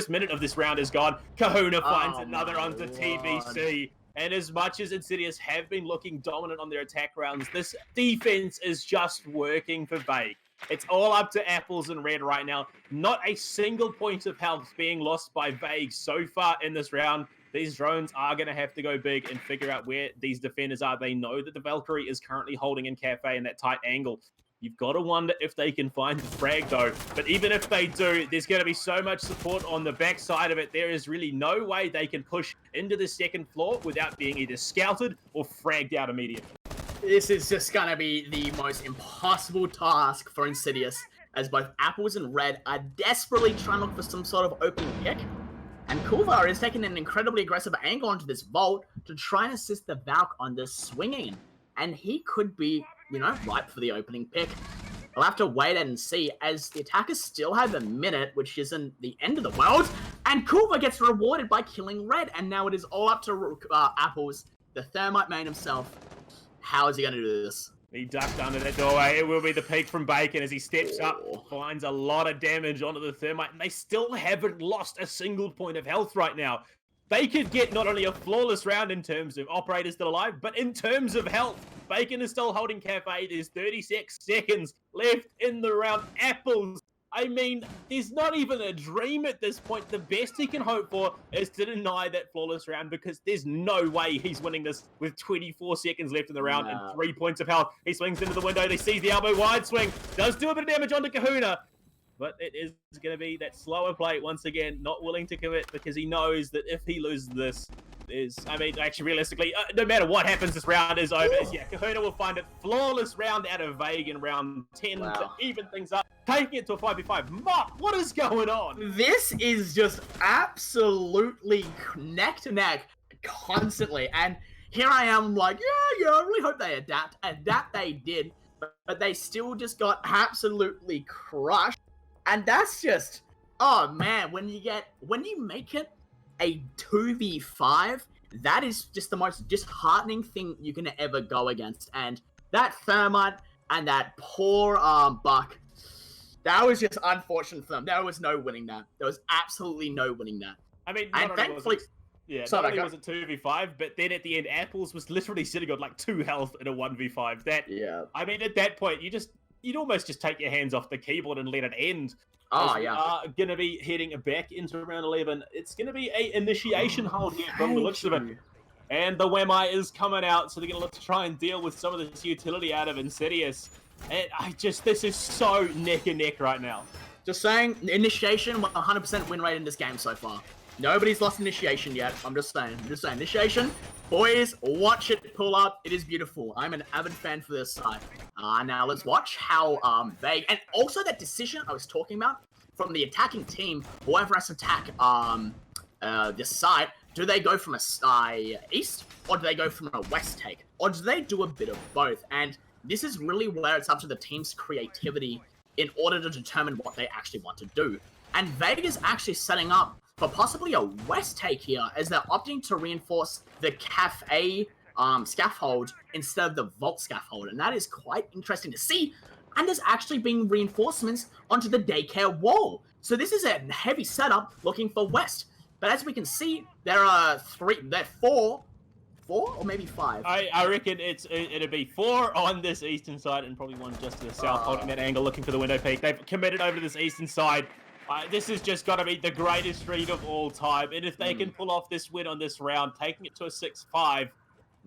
minute of this round is gone. Kahuna finds another onto TBC. And as much as Insidious have been looking dominant on their attack rounds, this defense is just working for Vague. It's all up to apples and red right now. Not a single point of health being lost by Vague so far in this round. These drones are going to have to go big and figure out where these defenders are. They know that the Valkyrie is currently holding in Cafe in that tight angle. You've got to wonder if they can find the frag, though. But even if they do, there's going to be so much support on the back side of it. There is really no way they can push into the second floor without being either scouted or fragged out immediately. This is just going to be the most impossible task for Insidious, as both Apples and Red are desperately trying to look for some sort of opening pick. And Kulvar is taking an incredibly aggressive angle onto this vault to try and assist the Valk on the swinging. And he could be, ripe for the opening pick. We'll have to wait and see, as the attackers still have a minute, which isn't the end of the world. And Kulvar gets rewarded by killing Red, and now it is all up to Apples, the Thermite man himself. How is he going to do this? He ducked under that doorway. It will be the peak from Bacon as he steps up, finds a lot of damage onto the Thermite, and they still haven't lost a single point of health right now. They could get not only a flawless round in terms of operators still alive, but in terms of health. Bacon is still holding Cafe. There's 36 seconds left in the round. Apples, I mean, there's not even a dream at this point. The best he can hope for is to deny that flawless round, because there's no way he's winning this with 24 seconds left in the round and 3 points of health. He swings into the window. He sees the elbow wide swing. Does do a bit of damage onto Kahuna, but it is going to be that slower play once again, not willing to commit, because he knows that if he loses this, actually realistically, no matter what happens, this round is over. Kahuna will find a flawless round out of Vague in round 10 to even things up, taking it to a 5v5. Mark, what is going on? This is just absolutely neck to neck constantly. And here I am like, I really hope they adapt. Adapt they did, but they still just got absolutely crushed. And that's just, oh man, when you make it a 2v5, that is just the most disheartening thing you can ever go against. And that Thermite and that poor Buck, that was just unfortunate for them. There was no winning that. There was absolutely no winning that. I mean, and thankfully, not only was it 2v5, but then at the end, Apples was literally sitting on like 2 health in a 1v5. I mean, at that point, you'd almost just take your hands off the keyboard and let it end. We are going to be heading back into round 11. It's going to be a initiation hold here from the looks of it. And the Wemai is coming out, so they're going to look to try and deal with some of this utility out of Insidious. And this is so neck and neck right now. Just saying, initiation, 100% win rate in this game so far. Nobody's lost initiation yet. I'm just saying. Initiation. Boys, watch it pull up. It is beautiful. I'm an avid fan for this side. Now let's watch how they... And also that decision I was talking about from the attacking team, whoever has to attack this side, do they go from a east or do they go from a west take? Or do they do a bit of both? And this is really where it's up to the team's creativity in order to determine what they actually want to do. And Vega's actually setting up for possibly a west take here as they're opting to reinforce the cafe scaffold instead of the vault scaffold. And that is quite interesting to see. And there's actually been reinforcements onto the daycare wall. So this is a heavy setup looking for west. But as we can see, there are four or maybe five. I reckon it'll be 4 on this eastern side and probably 1 just to the south, holding that angle, looking for the window peak. They've committed over to this eastern side. This has just got to be the greatest read of all time. And if they can pull off this win on this round, taking it to a 6-5,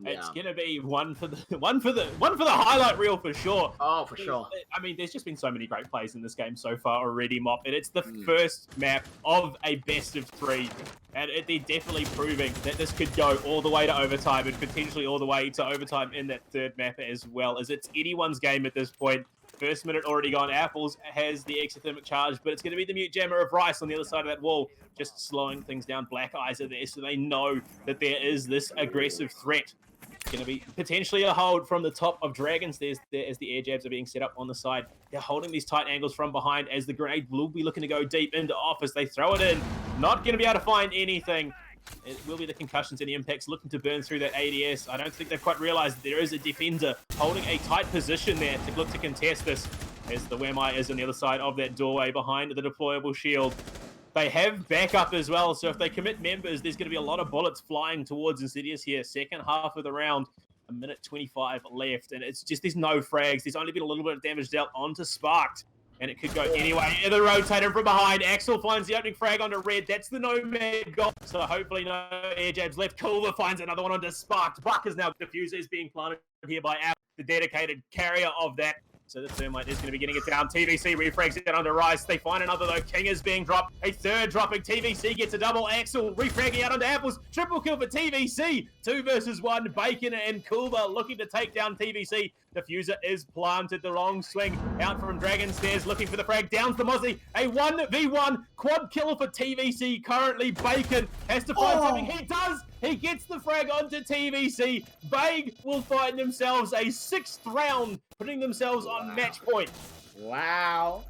it's gonna be one for the highlight reel for sure. Oh, for sure. I mean, there's just been so many great plays in this game so far already, Mop, and it's the first map of a best of 3, and they're definitely proving that this could go all the way to overtime and potentially all the way to overtime in that third map as well, as it's anyone's game at this point. First minute already gone. Apples has the exothermic charge, but it's going to be the mute jammer of Rice on the other side of that wall, just slowing things down. Black Eyes are there, so they know that there is this aggressive threat. It's going to be potentially a hold from the top of Dragons. There's as the air jabs are being set up on the side. They're holding these tight angles from behind as the grenade will be looking to go deep into office. They throw it in. Not going to be able to find anything. It will be the concussions and the impacts looking to burn through that ADS. I don't think they've quite realized that there is a defender holding a tight position there to look to contest this, as the Wemai is on the other side of that doorway behind the deployable shield. They have backup as well, so if they commit members, there's going to be a lot of bullets flying towards Insidious here. Second half of the round, 1:25 left, and it's just there's no frags. There's only been a little bit of damage dealt onto Sparked, and it could go anyway. The rotator from behind. Axel finds the opening frag onto Red. That's the Nomad goal. So hopefully no air jabs left. Culver finds another one onto Sparked. Buck is now diffuser is being planted here by Apple, the dedicated carrier of that. So the Thermite is going to be getting it down. TVC refrags it onto Rice. They find another though. King is being dropped. A third dropping. TVC gets a double. Axel refragging out onto Apples. Triple kill for TVC. 2 versus 1. Bacon and Culver looking to take down TVC. Diffuser is planted. The wrong swing out from Dragon Stairs looking for the frag. Downs the Mozzie. A 1v1 quad killer for TVC. Currently Bacon has to find something. He does. He gets the frag onto TVC. Vague will find themselves a 6th round, putting themselves on match point. Wow.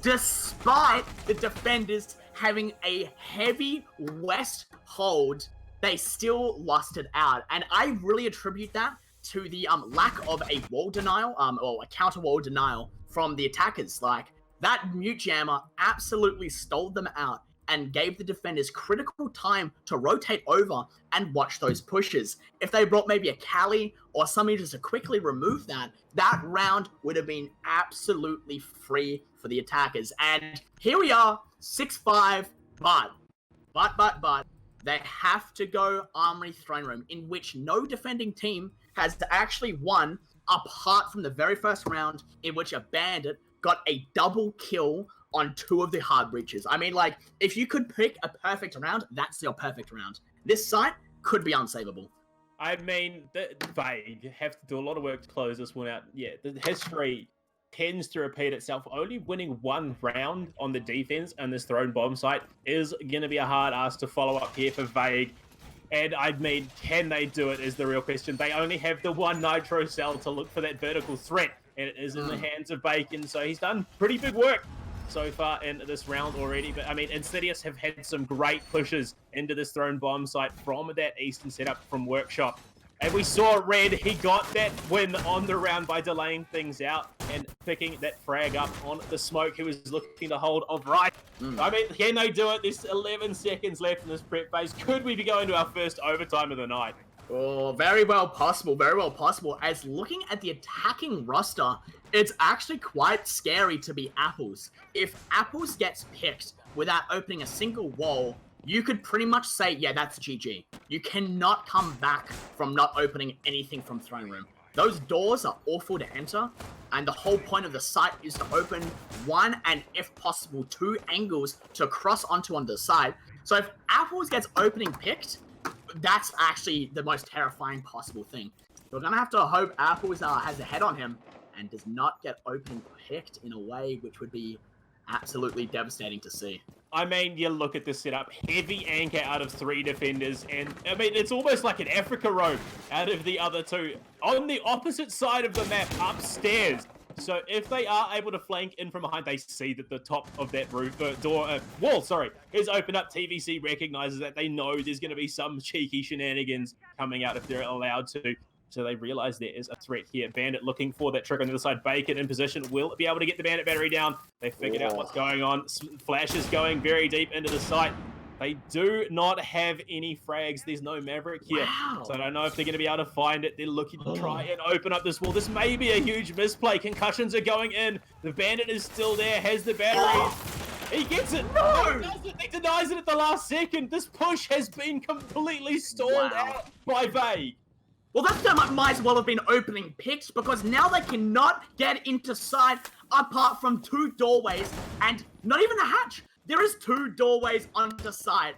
Despite the defenders having a heavy west hold, they still lost it out. And I really attribute that to the lack of a wall denial, or a counter wall denial from the attackers. Like, that mute jammer absolutely stole them out and gave the defenders critical time to rotate over and watch those pushes. If they brought maybe a Cali or somebody just to quickly remove that, that round would have been absolutely free for the attackers. And here we are, 6-5, but, they have to go Armory Throne Room, in which no defending team has actually won, apart from the very first round, in which a Bandit got a double kill on 2 of the hard breaches. I mean, like, if you could pick a perfect round, that's your perfect round. This site could be unsavable. I mean, they have to do a lot of work to close this one out. Yeah, the history tends to repeat itself. Only winning 1 round on the defense and this thrown bomb site is going to be a hard ask to follow up here for Vague. And I mean, can they do it is the real question. They only have the 1 nitro cell to look for that vertical threat, and it is in the hands of Bacon, so he's done pretty big work so far in this round already. But I mean, Insidious have had some great pushes into this thrown bomb site from that eastern setup from Workshop. And we saw Red, he got that win on the round by delaying things out and picking that frag up on the smoke he was looking to hold of right. I mean, can they do it? There's 11 seconds left in this prep phase. Could we be going to our first overtime of the night? Oh, very well possible, As looking at the attacking roster, it's actually quite scary to be Apples. If Apples gets picked without opening a single wall, you could pretty much say, yeah, that's GG. You cannot come back from not opening anything from Throne Room. Those doors are awful to enter, and the whole point of the site is to open one and, if possible, two angles to cross onto on the side. So if Apples gets opening picked, that's actually the most terrifying possible thing. We're gonna have to hope Apples has a head on him and does not get opening picked in a way which would be absolutely devastating to see. I mean, you look at the setup, heavy anchor out of 3 defenders, and I mean, it's almost like an Africa row out of the other 2. On the opposite side of the map, upstairs. So if they are able to flank in from behind, they see that the top of that wall is opened up. TVC recognizes that. They know there's going to be some cheeky shenanigans coming out if they're allowed to. So they realize there is a threat here. Bandit looking for that trick on the other side. Bacon in position. Will be able to get the Bandit battery down. They figured out what's going on. Flash is going very deep into the site. They do not have any frags. There's no Maverick here. Wow. So I don't know if they're going to be able to find it. They're looking to try and open up this wall. This may be a huge misplay. Concussions are going in. The Bandit is still there. Has the battery. He gets it. No! He denies it at the last second. This push has been completely stalled out by Vague. Well, that might as well have been opening picks, because now they cannot get into side apart from 2 doorways and not even a hatch. There is 2 doorways onto side.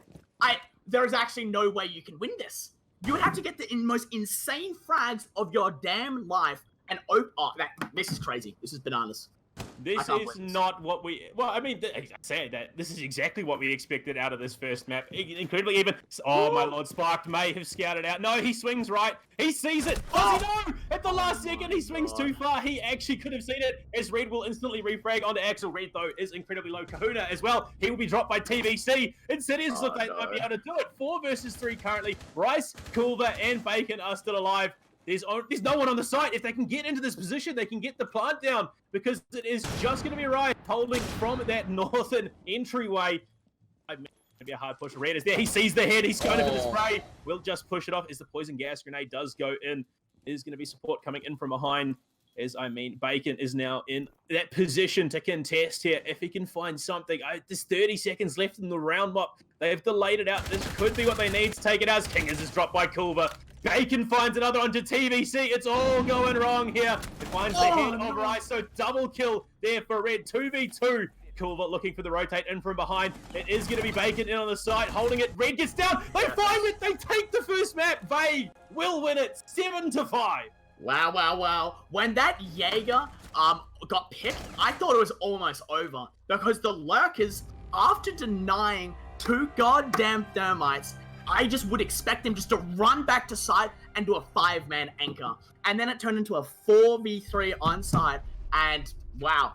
There is actually no way you can win this. You would have to get the most insane frags of your damn life and this is crazy. This is bananas. This is not what we... Well, I mean, I say that. This is exactly what we expected out of this first map. Incredibly even. Oh, my lord. Sparked may have scouted out. No, he swings right. He sees it. Does he know? At the last second, he swings too far. He actually could have seen it, as Red will instantly refrag onto Axel. Red, though, is incredibly low. Kahuna as well. He will be dropped by TVC. Insidious look like they might be able to do it. 4 versus 3 currently. Rice, Culver, and Bacon are still alive. There's no one on the site. If they can get into this position, they can get the plant down, because it is just going to be Rice holding from that northern entryway. Maybe a hard push. Red is there. He sees the head. He's going for the spray. We'll just push it off as the poison gas grenade does go in. There's going to be support coming in from behind. Bacon is now in that position to contest here. If he can find something. There's 30 seconds left in the round mop. They have delayed it out. This could be what they need to take it as. King is dropped by Culver. Bacon finds another onto TVC. It's all going wrong here. It finds the head of Rice. So double kill there for Red. 2v2. Culver looking for the rotate in from behind. It is going to be Bacon in on the side, holding it. Red gets down. They find it. They take the first map. Vague will win it 7-5. Wow. When that Jaeger got picked, I thought it was almost over, because the Lurkers, after denying 2 goddamn thermites, I just would expect them just to run back to side and do a 5-man anchor. And then it turned into a 4v3 on side, and wow,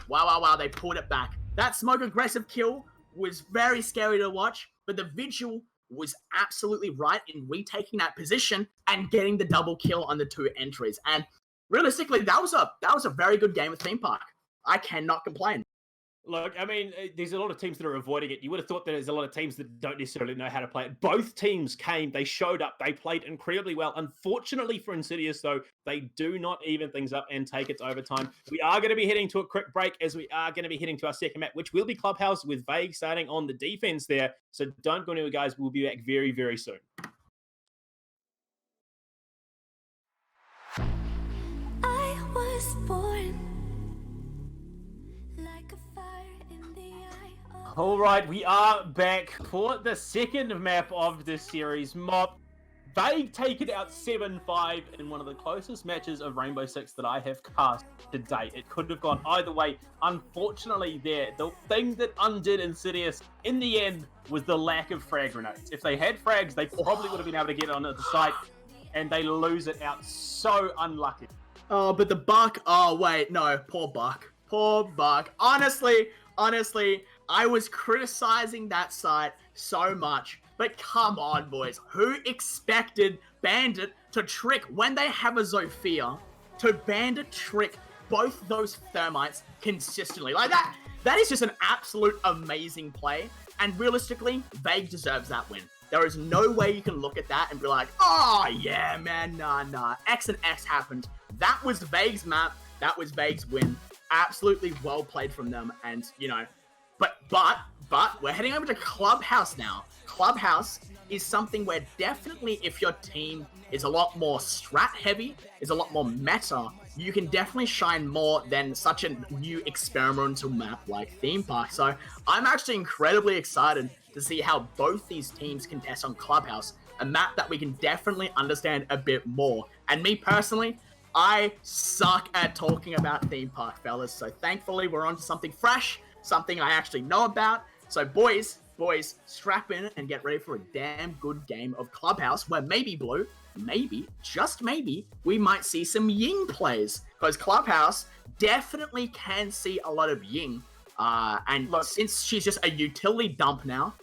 they pulled it back. That smoke aggressive kill was very scary to watch, but the Vigil was absolutely right in retaking that position and getting the double kill on the 2 entries. And realistically, that was a very good game of Theme Park. I cannot complain. Look, I mean, there's a lot of teams that are avoiding it. You would have thought that there's a lot of teams that don't necessarily know how to play it. Both teams came, they showed up, they played incredibly well. Unfortunately for Insidious, though, they do not even things up and take it to overtime. We are going to be heading to a quick break, as we are going to be heading to our second map, which will be Clubhouse, with Vague starting on the defense there. So don't go anywhere, guys. We'll be back very, very soon. I was born like a fire in the eye of... All right, we are back for the second map of this series. Mop. Vague take it out 7-5 in one of the closest matches of Rainbow Six that I have cast to date. It could have gone either way. Unfortunately, the thing that undid Insidious in the end was the lack of frag grenades. If they had frags, they probably would have been able to get onto the site, and they lose it out. So unlucky. Oh, but the Buck. Oh wait, no, poor Buck. Honestly, I was criticizing that site so much. But come on, boys. Who expected Bandit to trick, when they have a Zofia, to Bandit trick both those thermites consistently? Like that is just an absolute amazing play. And realistically, Vague deserves that win. There is no way you can look at that and be like, oh yeah, man, nah. X and X happened. That was Vague's map. That was Vague's win. Absolutely well played from them. And, you know, but But we're heading over to Clubhouse now. Clubhouse is something where definitely if your team is a lot more strat heavy, is a lot more meta, you can definitely shine more than such a new experimental map like Theme Park. So I'm actually incredibly excited to see how both these teams contest on Clubhouse, a map that we can definitely understand a bit more. And me personally, I suck at talking about Theme Park, fellas. So thankfully we're on to something fresh, something I actually know about. So boys, strap in and get ready for a damn good game of Clubhouse where maybe Blue, maybe, just maybe, we might see some Ying plays. Because Clubhouse definitely can see a lot of Ying. And look, since she's just a utility dump now,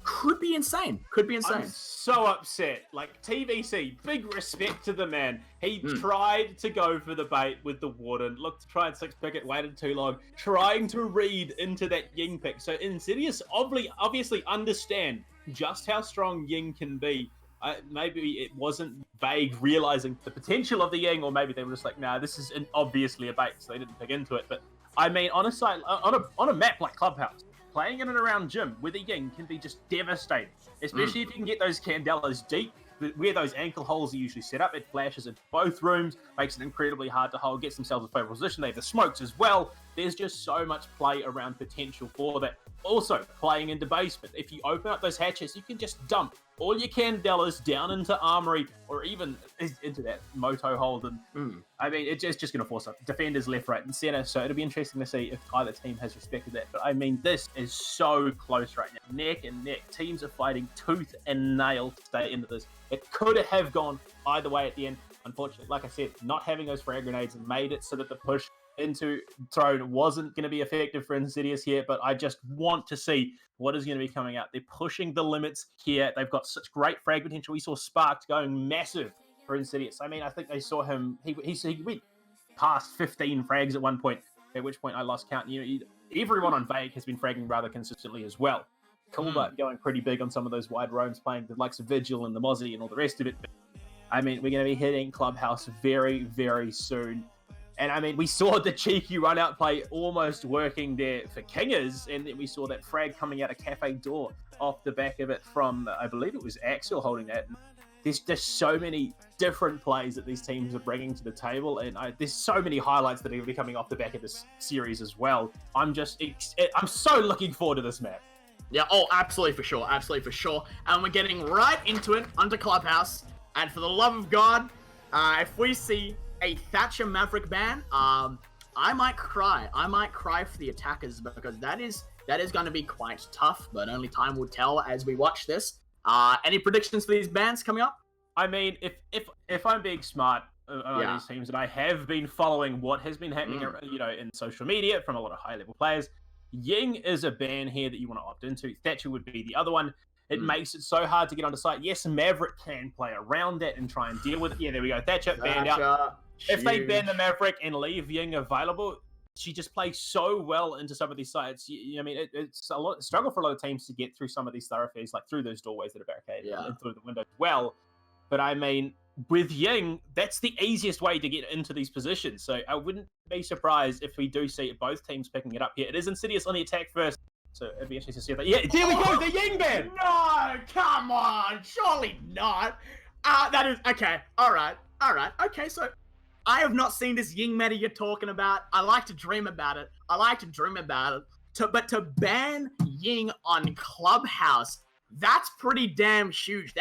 could be insane. I'm so upset. Like, TVC, big respect to the man. He tried to go for the bait with the Warden, looked to try and six-pick it, waited too long, trying to read into that Ying pick. So Insidious obviously understand just how strong Ying can be. Maybe it wasn't Vague realizing the potential of the Ying, or maybe they were just like, nah, this is obviously a bait, so they didn't pick into it. But I mean, on a map like Clubhouse, playing in and around Gym with a Ying can be just devastating, especially if you can get those Candelas deep, where those ankle holes are usually set up. It flashes into both rooms, makes it incredibly hard to hold, gets themselves a favorable position. They have the smokes as well. There's just so much play around potential for that. Also, playing into basement. If you open up those hatches, you can just dump all your Candelas down into Armory, or even into that Moto hold. And I mean, it's just going to force up defenders left, right, and center. So it'll be interesting to see if either team has respected that. But I mean, this is so close right now. Neck and neck. Teams are fighting tooth and nail to stay into this. It could have gone either way at the end. Unfortunately, like I said, not having those frag grenades made it so that the push into Throne wasn't going to be effective for Insidious here, but I just want to see what is going to be coming out. They're pushing the limits here. They've got such great frag potential. We saw Sparked going massive for Insidious. I mean, I think they saw him, he went past 15 frags at one point, at which point I lost count. Everyone on Vague has been fragging rather consistently as well. Kulba going pretty big on some of those wide roams, playing the likes of Vigil and the Mozzie and all the rest of it. But, I mean, we're going to be hitting Clubhouse very, very soon. And I mean, we saw the cheeky run-out play almost working there for Kingers, and then we saw that frag coming out of Cafe Door off the back of it from, I believe it was Axel holding that. There's just so many different plays that these teams are bringing to the table, and there's so many highlights that are going to be coming off the back of this series as well. I'm so looking forward to this map. Yeah, oh, absolutely for sure. And we're getting right into it, under Clubhouse. And for the love of God, if we see a Thatcher Maverick ban, I might cry. I might cry for the attackers, because that is going to be quite tough, but only time will tell as we watch this. Any predictions for these bans coming up? I mean, if I'm being smart on these teams, and I have been following what has been happening, in social media from a lot of high-level players, Ying is a ban here that you want to opt into. Thatcher would be the other one. It makes it so hard to get onto site. Yes, Maverick can play around that and try and deal with it. Yeah, there we go. Thatcher banned out. If they ban the Maverick and leave Ying available, she just plays so well into some of these sites. I mean, it's a struggle for a lot of teams to get through some of these thoroughfares, like through those doorways that are barricaded and through the windows as well. But I mean, with Ying, that's the easiest way to get into these positions. So I wouldn't be surprised if we do see both teams picking it up here. It is Insidious on the attack first, so it'd be interesting to see that. Yeah, there we go, the Ying ban! No, come on, surely not. That is, okay, all right, okay, so I have not seen this Ying meta you're talking about. I like to dream about it. But to ban Ying on Clubhouse, that's pretty damn huge.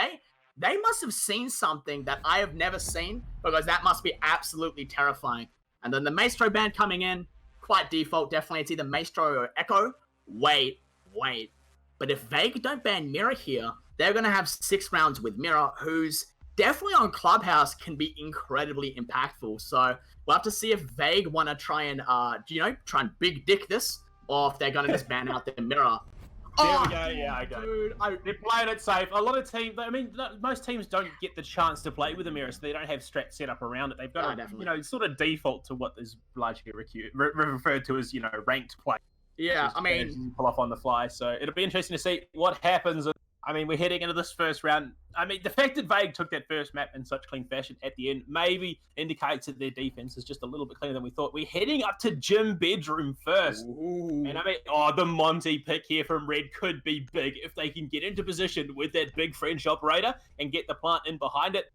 They must have seen something that I have never seen, because that must be absolutely terrifying. And then the Maestro ban coming in, quite default, definitely. It's either Maestro or Echo. Wait. But if Vague don't ban Mirror here, they're going to have 6 rounds with Mirror, who's definitely on Clubhouse can be incredibly impactful. So we'll have to see if Vague want to try and big dick this, or if they're going to just ban out the Mirror. There we go, yeah, I go. Dude, they're playing it safe. A lot of teams, I mean, most teams don't get the chance to play with a mirror, so they don't have strats set up around it. They've got to, sort of default to what is largely referred to as, ranked play. Yeah, I mean, pull off on the fly. So it'll be interesting to see what happens. I mean, we're heading into this first round. I mean, the fact that Vague took that first map in such clean fashion at the end maybe indicates that their defense is just a little bit cleaner than we thought. We're heading up to Gym Bedroom first. Ooh. And I mean, the Monty pick here from Red could be big if they can get into position with that big French operator and get the plant in behind it.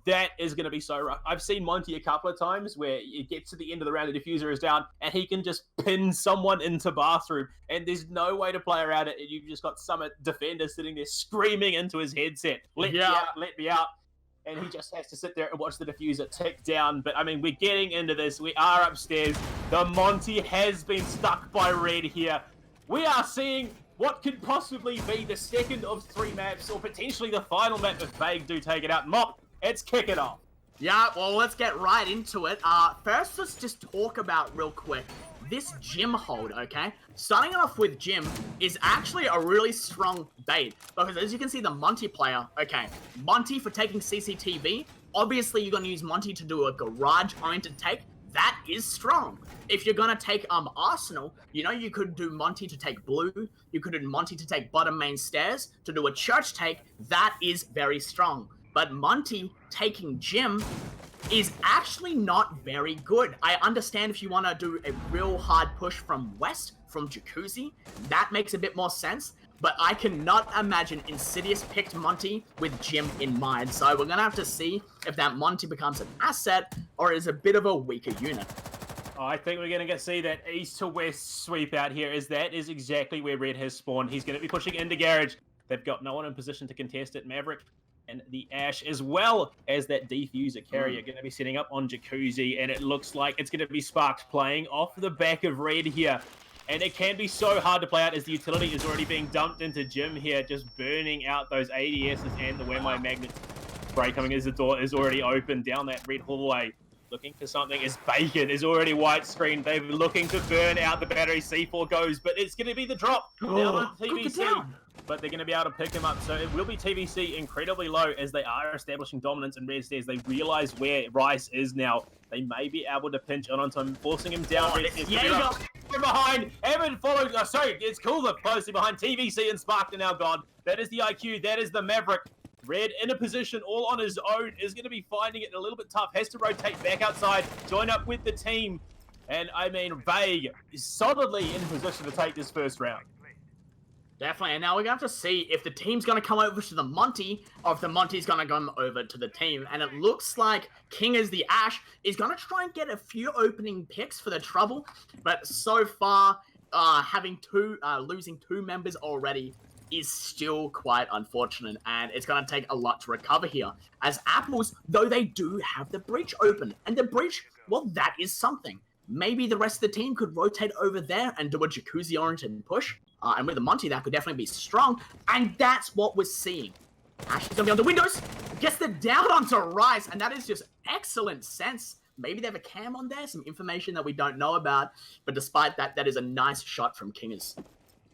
That is going to be so rough. I've seen Monty a couple of times where it gets to the end of the round, the diffuser is down, and he can just pin someone into bathroom, and there's no way to play around it, and you've just got some defender sitting there screaming into his headset, let me out, and he just has to sit there and watch the diffuser tick down. But, I mean, we're getting into this. We are upstairs. The Monty has been stuck by Red here. We are seeing what could possibly be the second of 3 maps, or potentially the final map if Vague do take it out. Mop, let's kick it off. Yeah, well, let's get right into it. First, let's just talk about real quick this Gym hold, okay? Starting off with Gym is actually a really strong bait because as you can see, the Monty player, okay, Monty for taking CCTV. Obviously, you're going to use Monty to do a garage-oriented take. That is strong. If you're going to take Arsenal, you know, you could do Monty to take Blue. You could do Monty to take bottom main stairs to do a church take. That is very strong. But Monty taking Gym is actually not very good. I understand if you want to do a real hard push from west, from Jacuzzi, that makes a bit more sense. But I cannot imagine Insidious picked Monty with Gym in mind. So we're going to have to see if that Monty becomes an asset or is a bit of a weaker unit. I think we're going to see that east to west sweep out here, as that is exactly where Red has spawned. He's going to be pushing into Garage. They've got no one in position to contest it. Maverick and the Ash, as well as that defuser carrier, going to be setting up on Jacuzzi, and it looks like it's going to be Sparks playing off the back of Red here. And it can be so hard to play out as the utility is already being dumped into Gym here, just burning out those ADSs and the Where My Magnet spray coming as the door is already open down that red hallway. Looking for something as Bacon is already white screen. They're looking to burn out the battery. C4 goes, but it's going to be the drop down on TVC. But they're going to be able to pick them up. So it will be TVC incredibly low as they are establishing dominance in red stairs. They realize where Rice is now. They may be able to pinch onto him, forcing him down. Red stairs. Yeah, from behind. Evan follows. It's Cooler closely behind. TVC and Spark are now gone. That is the IQ. That is the Maverick. Red in a position all on his own is going to be finding it a little bit tough. Has to rotate back outside, join up with the team. And I mean, Vague is solidly in position to take this first round. Definitely, and now we're going to have to see if the team's going to come over to the Monty, or if the Monty's going to come over to the team. And it looks like King as the Ash is going to try and get a few opening picks for the trouble. But so far, losing 2 members already is still quite unfortunate, and it's going to take a lot to recover here. As Apples, though they do have the breach open, and the breach, well, that is something. Maybe the rest of the team could rotate over there and do a Jacuzzi-oriented push. And with the Monty, that could definitely be strong. And that's what we're seeing. Ash is going to be on the windows. Gets the down onto Rice. And that is just excellent sense. Maybe they have a cam on there. Some information that we don't know about. But despite that, that is a nice shot from Kingers.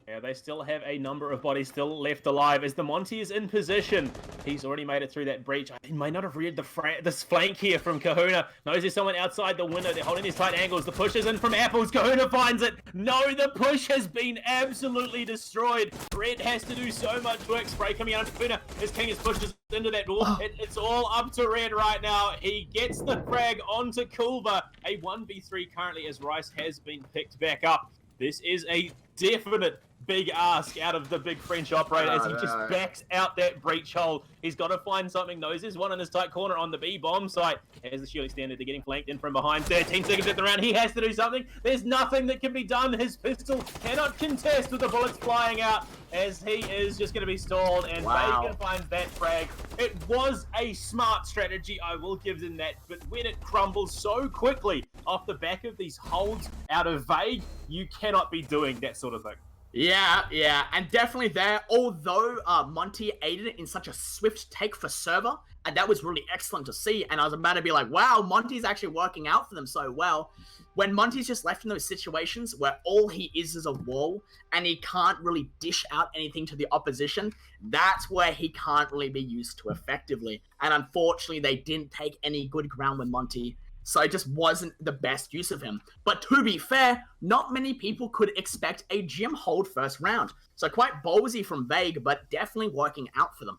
Yeah, they still have a number of bodies still left alive as the Monty is in position. He's already made it through that breach. He might not have read this flank here from Kahuna. Knows there's someone outside the window. They're holding these tight angles. The push is in from Apples. Kahuna finds it. No, the push has been absolutely destroyed. Red has to do so much work. Spray coming out of Kahuna as King is pushed into that door. It's all up to Red right now. He gets the frag onto Culver. A 1v3 currently as Rice has been picked back up. This is a definite big ask out of the big French operator as he just backs out that breach hole. He's got to find something. Knows there's one in his tight corner on the B bomb site. As the Shirley Standard, they're getting flanked in from behind. 13 seconds at the round. He has to do something. There's nothing that can be done. His pistol cannot contest with the bullets flying out as he is just going to be stalled. And Bacon finds that frag. It was a smart strategy, I will give them that. But when it crumbles so quickly off the back of these holds out of Vague, you cannot be doing that sort of thing. Yeah, and definitely there, although Monty aided it in such a swift take for server, and that was really excellent to see, and I was about to be like, wow, Monty's actually working out for them so well. When Monty's just left in those situations where all he is a wall, and he can't really dish out anything to the opposition, that's where he can't really be used to effectively. And unfortunately, they didn't take any good ground with Monty. so it just wasn't the best use of him. But to be fair, not many people could expect a gym hold first round. So quite ballsy from Vague, but definitely working out for them.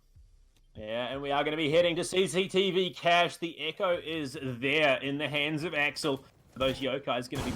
Yeah, and we are going to be heading to CCTV Cache. The Echo is there in the hands of Axel. Those yokai is going to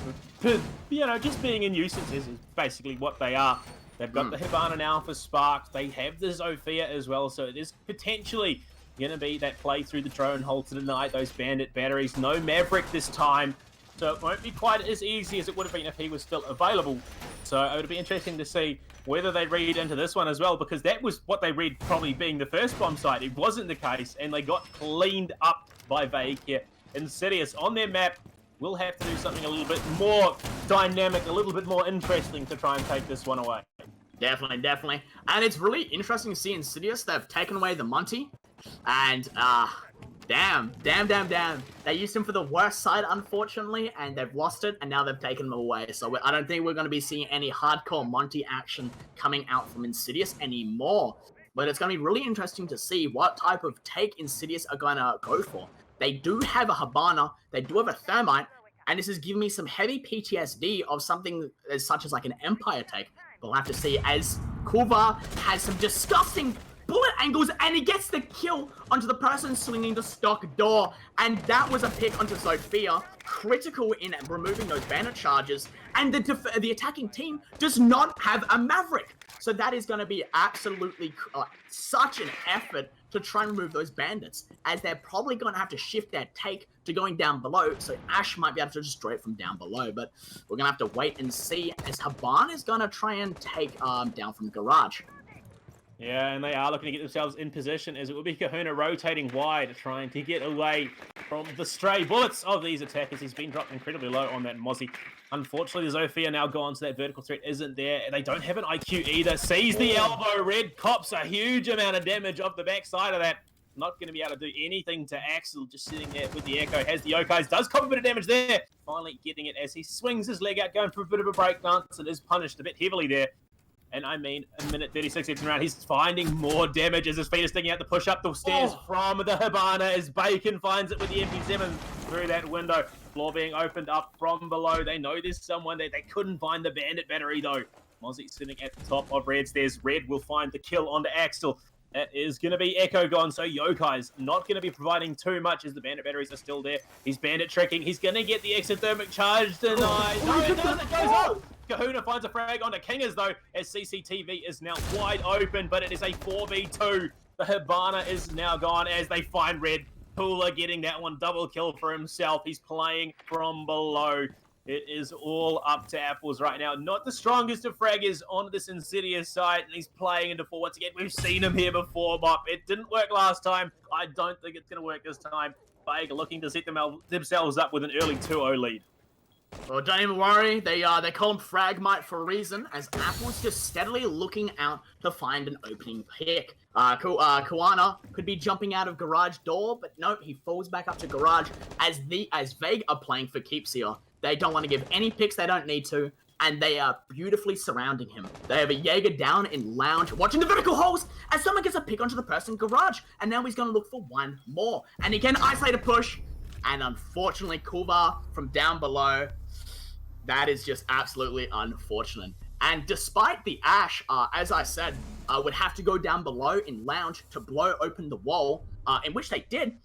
be, just being a nuisance is basically what they are. They've got the Hibana now for Spark. They have the Zofia as well, so it is potentially going to be that play through the drone hole to deny those bandit batteries. No Maverick this time, so it won't be quite as easy as it would have been if he was still available. So it would be interesting to see whether they read into this one as well, because that was what they read probably being the first bomb site. It wasn't the case, and they got cleaned up by Vague here. Insidious on their map will have to do something a little bit more dynamic, a little bit more interesting to try and take this one away. Definitely. And it's really interesting to see Insidious. They've taken away the Monty. And, damn. They used him for the worst side, unfortunately, and they've lost it, and now they've taken him away. So I don't think we're going to be seeing any hardcore Monty action coming out from Insidious anymore. But it's going to be really interesting to see what type of take Insidious are going to go for. They do have a Hibana, they do have a Thermite, and this is giving me some heavy PTSD of something as such as like an Empire take. We'll have to see, as Kuva has some disgusting bullet angles, and he gets the kill onto the person swinging the stock door. And that was a pick onto Sophia, critical in removing those bandit charges. And the attacking team does not have a Maverick. So that is going to be absolutely such an effort to try and remove those bandits, as they're probably going to have to shift their take to going down below, so Ash might be able to destroy it from down below, but we're going to have to wait and see, as Haban is going to try and take down from Garage. Yeah, and they are looking to get themselves in position, as it will be Kahuna rotating wide, trying to get away from the stray bullets of these attackers. He's been dropped incredibly low on that Mozzie. Unfortunately, the Zofia now gone, so that vertical threat isn't there. They don't have an IQ either. Sees the elbow. Red cops a huge amount of damage off the backside of that. Not going to be able to do anything to Axel, just sitting there with the Echo. Has the Yokais, does cop a bit of damage there. Finally getting it as he swings his leg out, going for a bit of a breakdance, and is punished a bit heavily there. And I mean, a minute 36 into the round, he's finding more damage as his feet are sticking out to push up the stairs from the Hibana, as Bacon finds it with the MP7 through that window. Floor being opened up from below. They know there's someone there. They couldn't find the bandit battery though. Mozzie sitting at the top of Red stairs. Red will find the kill onto Axel. That is going to be Echo gone, so Yokai's not going to be providing too much as the bandit batteries are still there. He's bandit tricking. He's going to get the exothermic charge denied. No, it doesn't. It goes off. Kahuna finds a frag onto Kingers, though, as CCTV is now wide open, but it is a 4v2. The Hibana is now gone as they find Red. Pooler getting that one double kill for himself. He's playing from below. It is all up to Apples right now. Not the strongest of fraggers on this Insidious side, and he's playing into 4 once again. We've seen him here before, Mop. It didn't work last time. I don't think it's going to work this time. Vague looking to set themselves up with an early 2-0 lead. Well, don't even worry. They call him Fragmite for a reason, as Apple's just steadily looking out to find an opening pick. Kuana could be jumping out of Garage door, but no, he falls back up to Garage as Vague are playing for keeps here. They don't want to give any picks they don't need to, and they are beautifully surrounding him. They have a Jaeger down in Lounge, watching the vertical holes, as someone gets a pick onto the person Garage, and now he's going to look for one more. And again, isolate a push, and unfortunately, Kuva from down below. That is just absolutely unfortunate. And despite the Ash, as I said, would have to go down below in Lounge to blow open the wall, in which they did,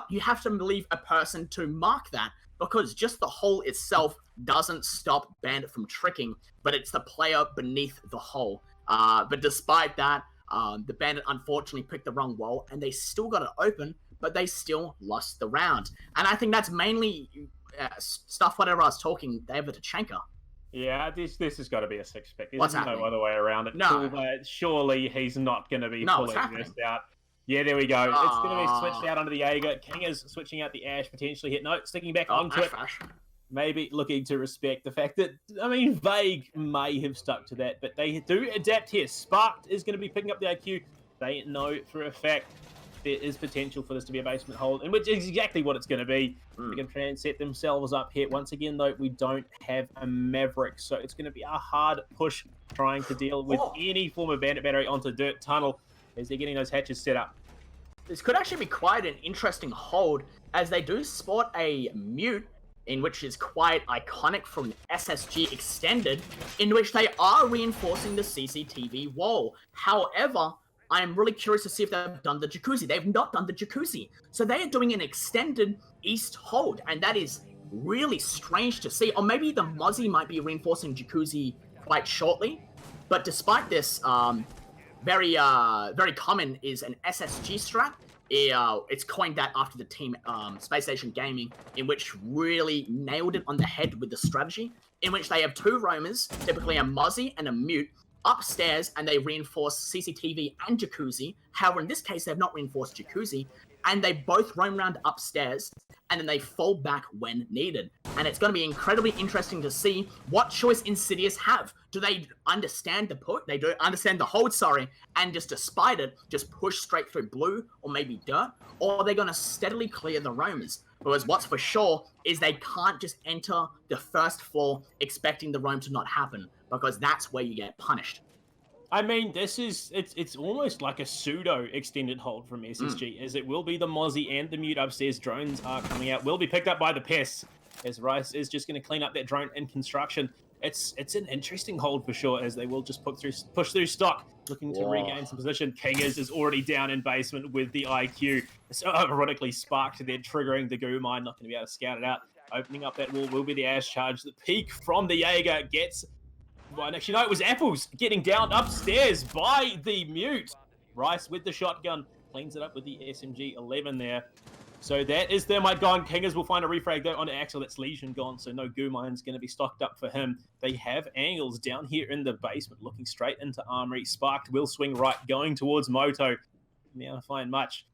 you have to leave a person to mark that, because just the hole itself doesn't stop Bandit from tricking, but it's the player beneath the hole. But despite that, the Bandit unfortunately picked the wrong wall, and they still got it open, but they still lost the round. And I think that's mainly stuff whatever I was talking, David Tachenka. Yeah, this has got to be a 6-pick. What's There's happening? no other way around it. No. Surely he's not going to be pulling this out. Yeah, there we go. It's going to be switched out onto the Jaeger. King is switching out the Ash, potentially hit. No, sticking back onto it. Maybe looking to respect the fact that, I mean, Vague may have stuck to that, but they do adapt here. Sparked is going to be picking up the IQ. They know for a fact there is potential for this to be a basement hold, and which is exactly what it's going to be. They can try and set themselves up here. Once again, though, we don't have a Maverick, so it's going to be a hard push trying to deal with any form of bandit battery onto Dirt Tunnel as they're getting those hatches set up. This could actually be quite an interesting hold, as they do sport a mute, in which is quite iconic from SSG Extended, in which they are reinforcing the CCTV wall. However, I'm really curious to see if they've done the jacuzzi. They've not done the jacuzzi. So they are doing an extended east hold, and that is really strange to see. Or maybe the Mozzie might be reinforcing jacuzzi quite shortly. But despite this, very common is an SSG strat. It's coined that after the team Space Station Gaming, in which really nailed it on the head with the strategy, in which they have two roamers, typically a Mozzie and a mute, upstairs, and they reinforce CCTV and jacuzzi. However, in this case, they have not reinforced jacuzzi, and they both roam around upstairs, and then they fall back when needed. And it's going to be incredibly interesting to see what choice Insidious have. Do they understand the put? They do understand the hold, sorry, and just despite it, just push straight through blue or maybe dirt? Or are they going to steadily clear the roamers? Because what's for sure is they can't just enter the first floor expecting the roam to not happen, because that's where you get punished. I mean, it's almost like a pseudo extended hold from SSG, as it will be the Mozzie and the mute upstairs drones are coming out, will be picked up by the pests, as Rice is just going to clean up that drone in construction. It's an interesting hold for sure, as they will just push through stock, looking to regain some position. Kingers is already down in basement with the IQ. So ironically sparked, they're triggering the goo mine, not going to be able to scout it out. Opening up that wall will be the Ash charge. The peak from the Jaeger gets... Well, actually, no, it was Apples getting down upstairs by the mute. Rice with the shotgun cleans it up with the SMG-11 there. So that is Thermite gone. Kingers will find a refrag though onto Axel. That's Legion gone, so no goo mine's going to be stocked up for him. They have angles down here in the basement, looking straight into Armory. Sparked will swing right, going towards Moto. Now to find much.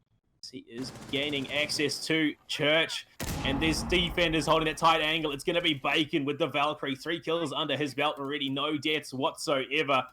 He is gaining access to Church, and there's defenders holding that tight angle. It's going to be Bacon with the Valkyrie. 3 kills under his belt already, no deaths whatsoever.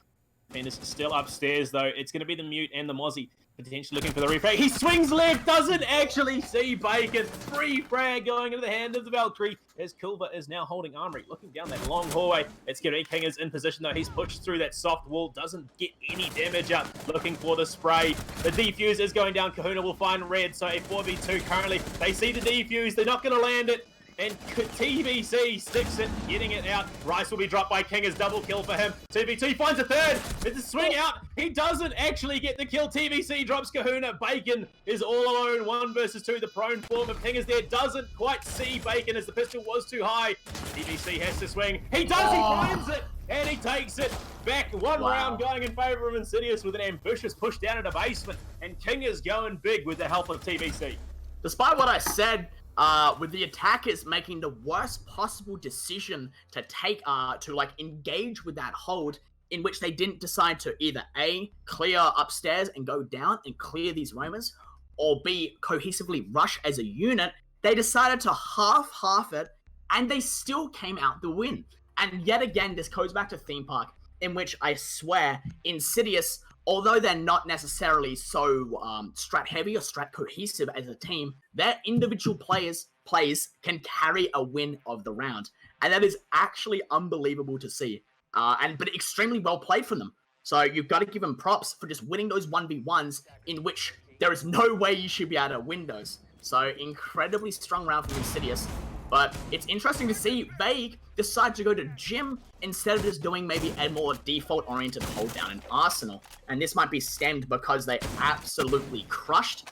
Defenders still upstairs though. It's going to be the mute and the Mozzie potentially looking for the refrag. He swings left, doesn't actually see Bacon. Free frag going into the hand of the Valkyrie, as Culver is now holding Armory. Looking down that long hallway, it's going to be Kingers in position though. He's pushed through that soft wall, doesn't get any damage up. Looking for the spray. The defuse is going down. Kahuna will find red, so a 4v2 currently. They see the defuse, they're not going to land it. And TBC sticks it, getting it out. Rice will be dropped by Kingers, double kill for him. TBT finds a third. It's a swing out. He doesn't actually get the kill. TBC drops Kahuna. Bacon is all alone. 1 versus 2. The prone form of Kingers there doesn't quite see Bacon as the pistol was too high. TBC has to swing. He does. He finds it. And he takes it back. One round going in favor of Insidious with an ambitious push down into basement. And Kingers going big with the help of TBC. Despite what I said, with the attackers making the worst possible decision to take, to like engage with that hold, in which they didn't decide to either A, clear upstairs and go down and clear these roamers, or B, cohesively rush as a unit, they decided to half it, and they still came out the win. And yet again, this goes back to Theme Park, in which I swear, Insidious, although they're not necessarily so strat heavy or strat cohesive as a team, their individual plays can carry a win of the round. And that is actually unbelievable to see. But extremely well played from them. So you've got to give them props for just winning those 1v1s in which there is no way you should be able to win those. So incredibly strong round from Insidious. But it's interesting to see Vague decide to go to Gym instead of just doing maybe a more default-oriented hold down in Arsenal. And this might be stemmed because they absolutely crushed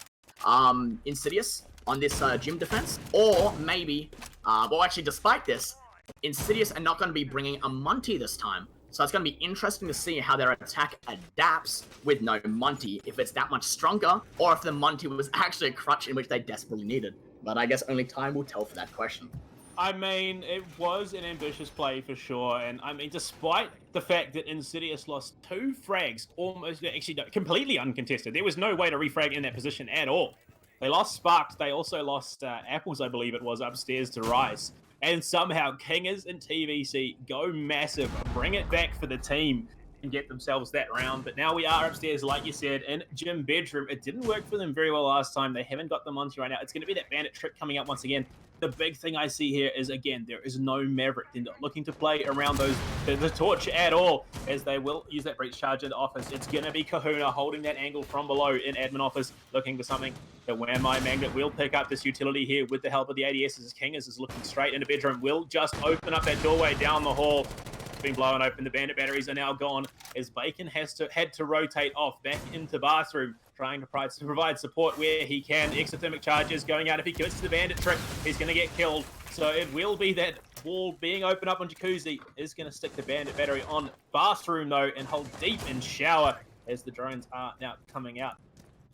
Insidious on this Gym defense. Or maybe, well actually despite this, Insidious are not going to be bringing a Monty this time. So it's going to be interesting to see how their attack adapts with no Monty, if it's that much stronger, or if the Monty was actually a crutch in which they desperately needed. But I guess only time will tell for that question. I mean, it was an ambitious play for sure, and I mean, despite the fact that Insidious lost 2 frags, almost, actually, no, completely uncontested, there was no way to refrag in that position at all. They lost Sparked, they also lost Apples, I believe it was, upstairs to Rice, and somehow Kingers and TVC go massive, bring it back for the team, and get themselves that round. But now we are upstairs, like you said, in Gym Bedroom. It didn't work for them very well last time. They haven't got the Monty right now. It's going to be that Bandit trick coming up once again. The big thing I see here is, again, there is no Maverick. They're not looking to play around the torch at all, as they will use that breach charge in the office. It's going to be Kahuna holding that angle from below in admin office, looking for something. The Whammy Magnet will pick up this utility here with the help of the ADS as King is looking straight into bedroom. Will just open up that doorway down the hall. It's been blown open. The Bandit batteries are now gone as Bacon had to rotate off back into bathroom, trying to provide support where he can. Exothermic charges going out. If he gets to the Bandit trick, he's going to get killed. So it will be that wall being opened up on Jacuzzi is going to stick the Bandit battery on bathroom though and hold deep in shower as the drones are now coming out.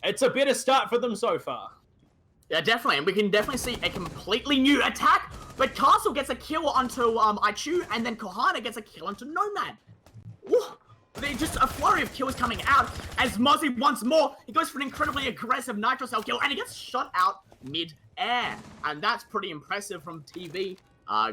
It's a better start for them so far. Yeah, definitely, and we can definitely see a completely new attack, but Castle gets a kill onto Aichu, and then Kohana gets a kill onto Nomad. Ooh, there's just a flurry of kills coming out, as Mozzie once more, he goes for an incredibly aggressive Nitro Cell kill, and he gets shot out mid-air, and that's pretty impressive from TV.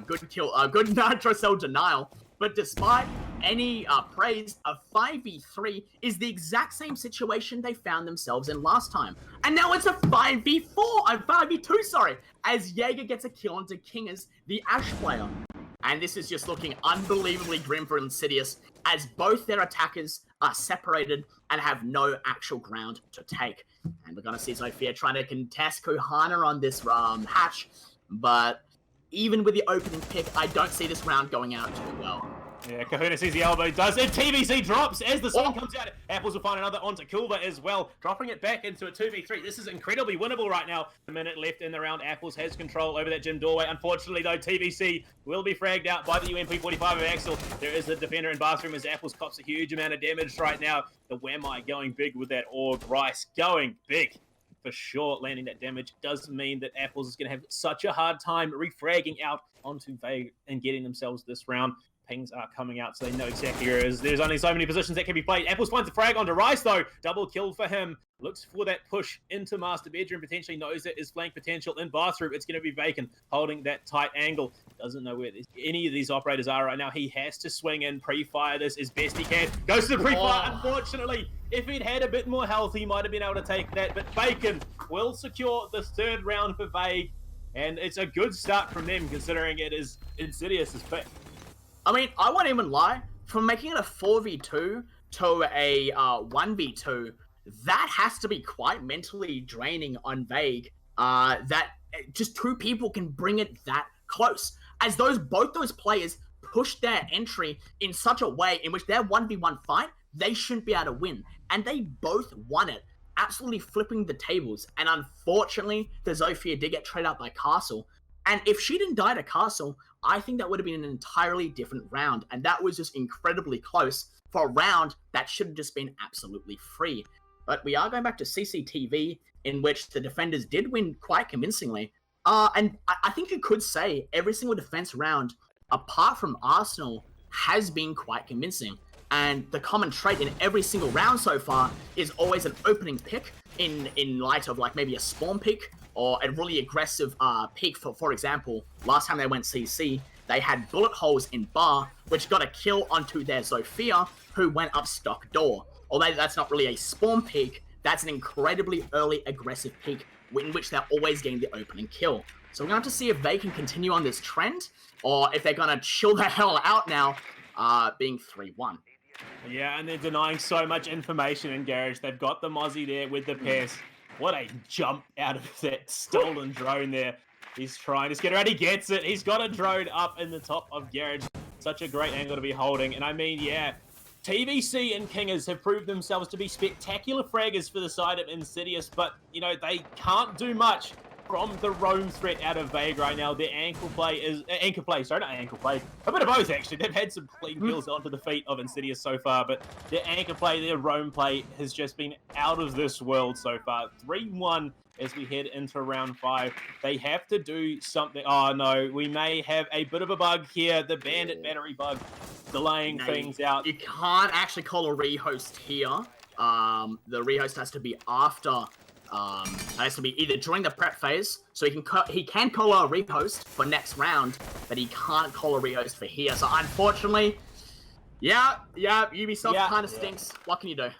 Good kill, good Nitro Cell denial. But despite any praise, a 5v3 is the exact same situation they found themselves in last time. And now it's a 5v2, sorry, as Jaeger gets a kill onto Kingers, the Ash player. And this is just looking unbelievably grim for Insidious, as both their attackers are separated and have no actual ground to take. And we're going to see Zofia trying to contest Kohana on this hatch, but even with the opening pick, I don't see this round going out too well. Yeah, Kahuna sees the elbow, does it. TBC drops as the sun comes out. Apples will find another onto Kulva as well, dropping it back into a 2v3. This is incredibly winnable right now. A minute left in the round. Apples has control over that gym doorway. Unfortunately, though, TBC will be fragged out by the UMP-45 of Axel. There is a defender in bathroom as Apples cops a huge amount of damage right now. The Whammy going big with that orb. Rice going big. For sure, landing that damage does mean that Apples is going to have such a hard time refragging out onto Vague and getting themselves this round. Pings are coming out, so they know exactly where it is. There's only so many positions that can be played. Apples finds the frag onto Rice, though. Double kill for him. Looks for that push into Master Bedroom. Potentially knows that is flank potential in bathroom. It's going to be Vacant holding that tight angle. Doesn't know where any of these operators are right now. He has to swing in, pre-fire this as best he can. Goes to the pre-fire. Unfortunately, if he'd had a bit more health, he might have been able to take that. But Bacon will secure the third round for Vague. And it's a good start from them, considering it is Insidious's pick. I mean, I won't even lie. From making it a 4v2 to a 1v2, that has to be quite mentally draining on Vague. That just two people can bring it that close. As both those players push their entry in such a way in which their 1v1 fight, they shouldn't be able to win. And they both won it, absolutely flipping the tables. And unfortunately, the Zofia did get traded out by Castle. And if she didn't die to Castle, I think that would have been an entirely different round. And that was just incredibly close for a round that should have just been absolutely free. But we are going back to CCTV, in which the defenders did win quite convincingly. And I think you could say every single defense round, apart from Arsenal, has been quite convincing. And the common trait in every single round so far is always an opening pick in light of like maybe a spawn pick or a really aggressive pick. For example, last time they went CC, they had bullet holes in bar, which got a kill onto their Zofia, who went up stock door. Although that's not really a spawn pick, that's an incredibly early aggressive pick in which they're always getting the opening kill. So we're going to have to see if they can continue on this trend, or if they're going to chill the hell out now, being 3-1. Yeah, and they're denying so much information in Garage. They've got the Mozzie there with the pass. What a jump out of that stolen drone there. He's trying to get around. He gets it. He's got a drone up in the top of Garage. Such a great angle to be holding. And I mean, yeah, TVC and Kingers have proved themselves to be spectacular fraggers for the side of Insidious, but, you know, they can't do much from the roam threat out of Vague right now. Their anchor play, a bit of both actually. They've had some clean kills onto the feet of Insidious so far, but their anchor play, their roam play has just been out of this world so far. 3-1 as we head into round 5. They have to do something. Oh no, we may have a bit of a bug here. The bandit battery bug delaying things out. You can't actually call a rehost here. The rehost has to be after. It has to be either during the prep phase, so he can call a rehost for next round, but he can't call a rehost for here. So unfortunately, Yeah, Ubisoft Yeah. kind of stinks. What can you do?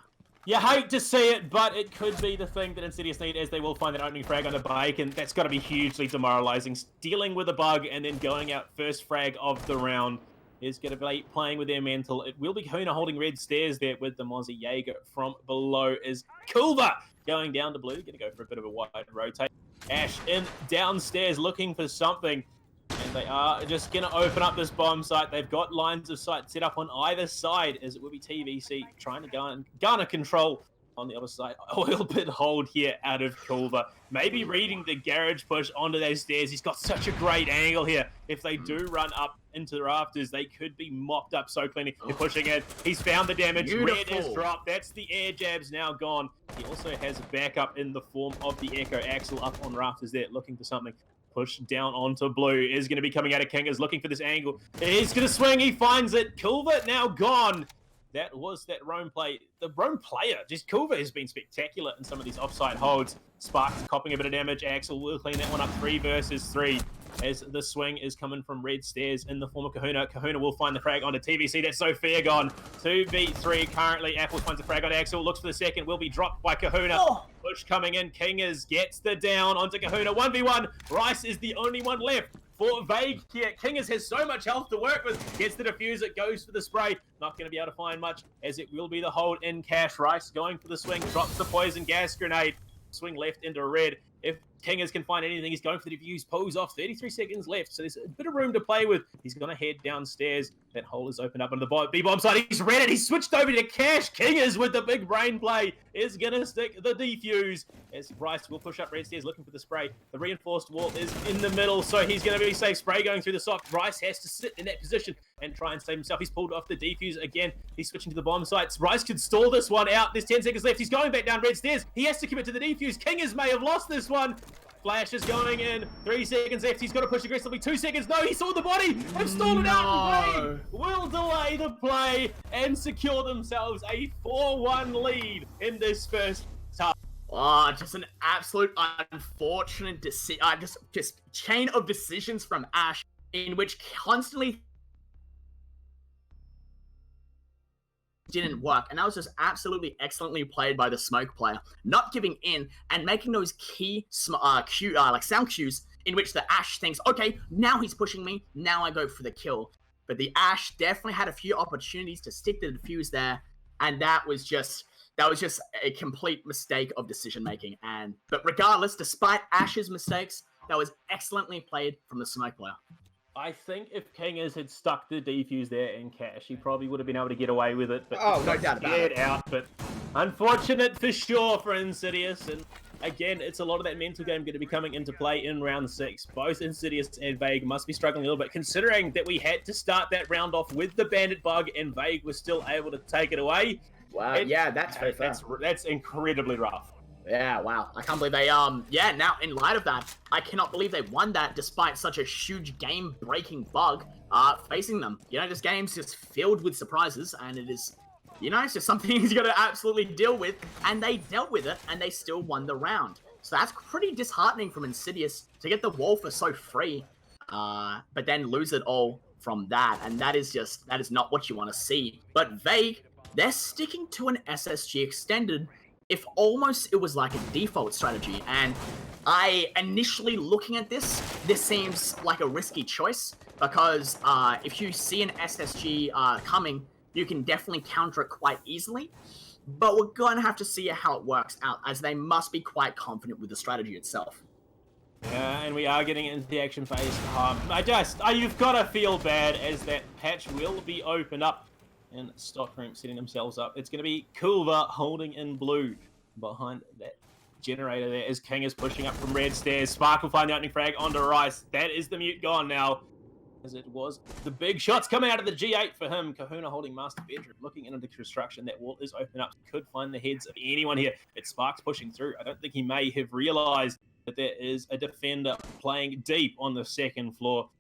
You hate to see it, but it could be the thing that Insidious need, as they will find that opening frag on a bike, and that's got to be hugely demoralizing. Dealing with a bug and then going out first frag of the round is going to be playing with their mental. It will be Kahuna holding red stairs there with the Mozzie Jaeger from below. Is Culver going down to blue? Going to go for a bit of a wide rotate. Ash in downstairs looking for something. And they are just going to open up this bomb site. They've got lines of sight set up on either side, as it will be TVC trying to garner control on the other side. Oil pit hold here out of Culver. Maybe reading the garage push onto those stairs. He's got such a great angle here. If they do run up into the rafters, they could be mopped up so cleanly. They're pushing it. He's found the damage. Beautiful. Red is dropped. That's the air jabs now gone. He also has backup in the form of the Echo Axle up on rafters there, looking for something. Push down onto blue. Is going to be coming out of King. Is looking for this angle. He's going to swing. He finds it. Culver now gone. That was that roam play. The roam player, just Culver has been spectacular in some of these offside holds. Sparks copping a bit of damage. Axel will clean that one up 3 versus 3. As the swing is coming from red stairs in the form of Kahuna. Kahuna will find the frag onto TVC. That's Sophia gone. 2v3 currently. Apple finds the frag on Axel. Looks for the second. Will be dropped by Kahuna. Oh. Push coming in. Kingers gets the down onto Kahuna. 1v1. Rice is the only one left for Vague here. Kingers has so much health to work with. Gets the diffuser. Goes for the spray. Not going to be able to find much, as it will be the hold in cash. Rice going for the swing. Drops the poison gas grenade. Swing left into red. If Kingers can find anything, he's going for the diffuse. Pulls off. 33 seconds left, so there's a bit of room to play with. He's going to head downstairs. That hole is opened up on the B-bomb side. He's read it. He's switched over to cash. Kingers with the big brain play is going to stick the defuse. As Bryce will push up red stairs looking for the spray. The reinforced wall is in the middle, so he's going to be safe. Spray going through the sock. Bryce has to sit in that position and try and save himself. He's pulled off the defuse again. He's switching to the bomb sites. Bryce could stall this one out. There's 10 seconds left. He's going back down red stairs. He has to commit to the defuse. Kingers may have lost this one. Flash is going in. 3 seconds left. He's got to push aggressively. 2 seconds. No, he saw the body. They've stalled it out. And will delay the play and secure themselves a 4-1 lead in this first half. Oh, just an absolute unfortunate just chain of decisions from Ash, in which constantly didn't work, and that was just absolutely excellently played by the smoke player, not giving in and making those key sound cues in which the Ash thinks, okay, now he's pushing me, now I go for the kill. But the Ash definitely had a few opportunities to stick the defuse there, and that was just a complete mistake of decision making. But regardless, despite Ash's mistakes, that was excellently played from the smoke player. I think if Kingers had stuck the defuse there in cash, he probably would have been able to get away with it. But no doubt about it. Out, but unfortunate for sure for Insidious. And again, it's a lot of that mental game going to be coming into play in round 6. Both Insidious and Vague must be struggling a little bit, considering that we had to start that round off with the bandit bug and Vague was still able to take it away. Wow, yeah, that's very fair. That's incredibly rough. Yeah, wow. I can't believe they, now, in light of that, I cannot believe they won that despite such a huge game-breaking bug facing them. You know, this game's just filled with surprises, and it is, it's just something he's got to absolutely deal with, and they dealt with it, and they still won the round. So that's pretty disheartening from Insidious to get the wall for so free, but then lose it all from that, and that is not what you want to see. But Vague, they're sticking to an SSG extended, if almost it was like a default strategy. And initially looking at this seems like a risky choice, because if you see an SSG coming, you can definitely counter it quite easily. But we're going to have to see how it works out, as they must be quite confident with the strategy itself. Yeah, and we are getting into the action phase. You've got to feel bad, as that patch will be opened up. And Stockroom setting themselves up. It's going to be Culver holding in blue behind that generator there as King is pushing up from red stairs. Spark will find the opening frag onto Rice. That is the mute gone now, as it was the big shots coming out of the G8 for him. Kahuna holding master bedroom, looking into the construction. That wall is open up. Could find the heads of anyone here. It's Sparks pushing through. I don't think he may have realized that there is a defender playing deep on the second floor.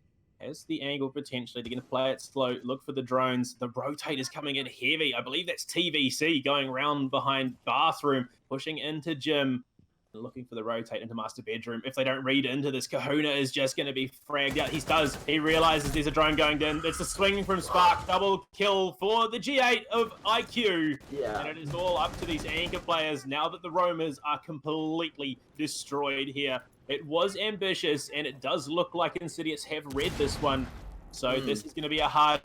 Has the angle potentially. They're going to play it slow. Look for the drones. The rotator's coming in heavy. I believe that's TVC going around behind bathroom, pushing into gym. looking for the rotate into master bedroom. If they don't read into this, Kahuna is just going to be fragged out. He realizes there's a drone going in. It's a swing from Spark. Double kill for the G8 of IQ. Yeah. And it is all up to these anchor players now that the roamers are completely destroyed here. It was ambitious, and it does look like Insidious have read this one. So this is going to be a hard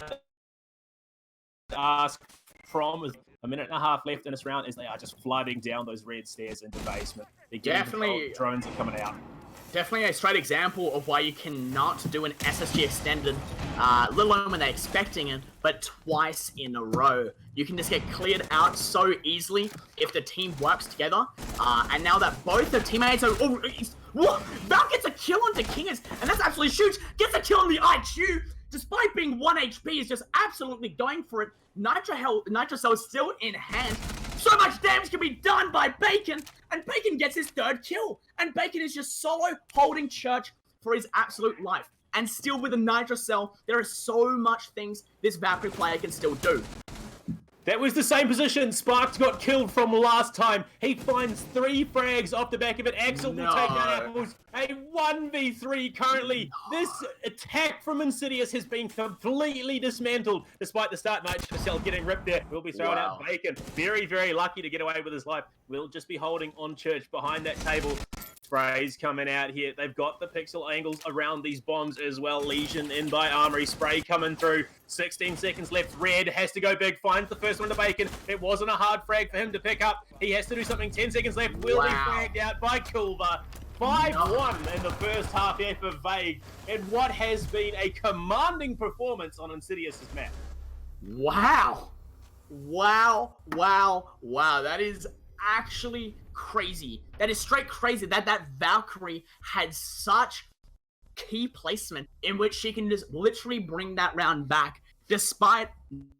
ask from a minute and a half left in this round as they are just flooding down those red stairs into the basement. Definitely. Drones are coming out. Definitely a straight example of why you cannot do an SSG extended, let alone when they're expecting it, but twice in a row. You can just get cleared out so easily if the team works together. And now that both the teammates are... what? Val gets a kill onto Kingers, and that's absolutely huge. Gets a kill on the IQ. Despite being 1 HP, is just absolutely going for it. Nitro Cell is still in hand. So much damage can be done by Bacon, and Bacon gets his 3rd kill. And Bacon is just solo holding church for his absolute life. And still with a Nitro Cell, there are so much things this Valkyrie player can still do. That was the same position Sparks got killed from last time. He finds 3 frags off the back of it. Axel will take that apples. A 1v3 currently. This attack from Insidious has been completely dismantled. Despite the start, Nitro Cell getting ripped there. We'll be throwing out Bacon. Very, very lucky to get away with his life. We'll just be holding on Church behind that table. Sprays coming out here. They've got the pixel angles around these bombs as well. Legion in by Armory. Spray coming through. 16 seconds left. Red has to go big. Finds the first one to Bacon. It wasn't a hard frag for him to pick up. He has to do something. 10 seconds left. Will be fragged out by Kulva. 5-1 in the first half here for Vague. And what has been a commanding performance on Insidious's map. Wow. Wow. Wow. Wow. That is actually crazy. That is straight crazy that Valkyrie had such key placement in which she can just literally bring that round back despite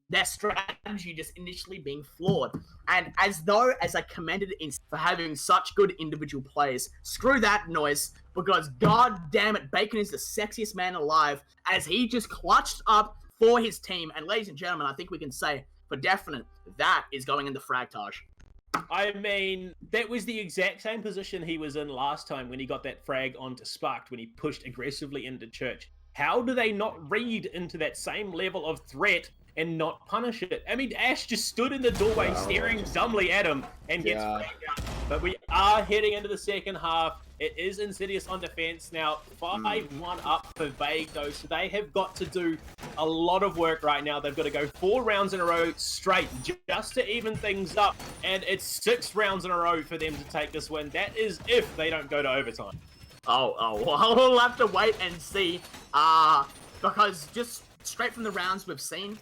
their strategy just initially being flawed. And as I commended for having such good individual plays, screw that noise, because god damn it, Bacon is the sexiest man alive as he just clutched up for his team. And ladies and gentlemen, I think we can say for definite that is going in the fragtage. I mean, that was the exact same position he was in last time when he got that frag onto Sparked, when he pushed aggressively into Church. How do they not read into that same level of threat and not punish it? I mean, Ash just stood in the doorway staring dumbly at him and gets fragged out. But we are heading into the second half. It is Insidious on defense now. 5-1 up for Vague, though, so they have got to do a lot of work right now. They've got to go 4 rounds in a row straight just to even things up, and it's 6 rounds in a row for them to take this win. That is if they don't go to overtime. Well, we'll have to wait and see, because just straight from the rounds we've seen,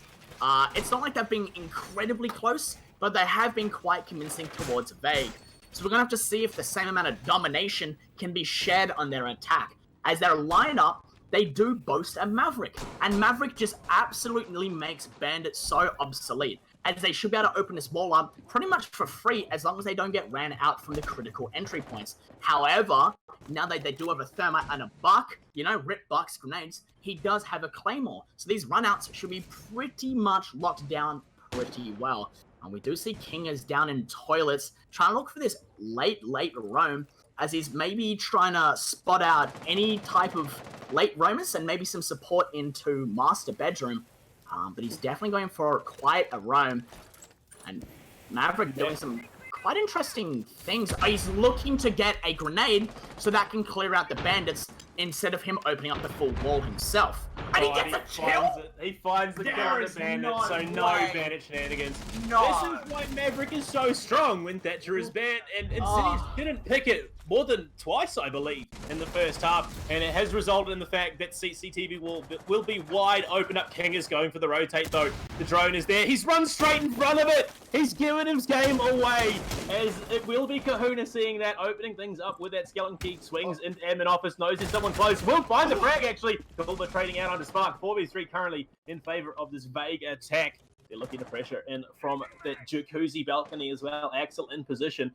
it's not like they've been incredibly close, but they have been quite convincing towards Vague. So we're going to have to see if the same amount of domination can be shared on their attack. As their lineup, they do boast a Maverick, and Maverick just absolutely makes Bandit so obsolete, as they should be able to open this wall up pretty much for free as long as they don't get ran out from the critical entry points. However, now that they do have a Thermite and a Buck, Rip Buck's grenades, he does have a Claymore. So these runouts should be pretty much locked down pretty well. And we do see King is down in toilets, trying to look for this late roam, as he's maybe trying to spot out any type of late roamers and maybe some support into master bedroom. But he's definitely going for quite a roam. And Maverick doing some quite interesting things. He's looking to get a grenade so that can clear out the bandits instead of him opening up the full wall himself. And he gets a kill? He finds the kill on the bandit, so no bandit shenanigans. No. This is why Maverick is so strong when Thatcher is banned, and Insidious didn't pick it more than twice, I believe, in the first half, and it has resulted in the fact that CCTV will be wide open up. King is going for the rotate, though. The drone is there. He's run straight in front of it. He's given his game away, as it will be Kahuna seeing that, opening things up with that skeleton key, swings into admin office, knows there's someone close, will find the frag, actually. Kulva trading out onto Spark. 4v3 currently in favor of this Vague attack. They're looking to pressure in from the jacuzzi balcony as well. Axel in position,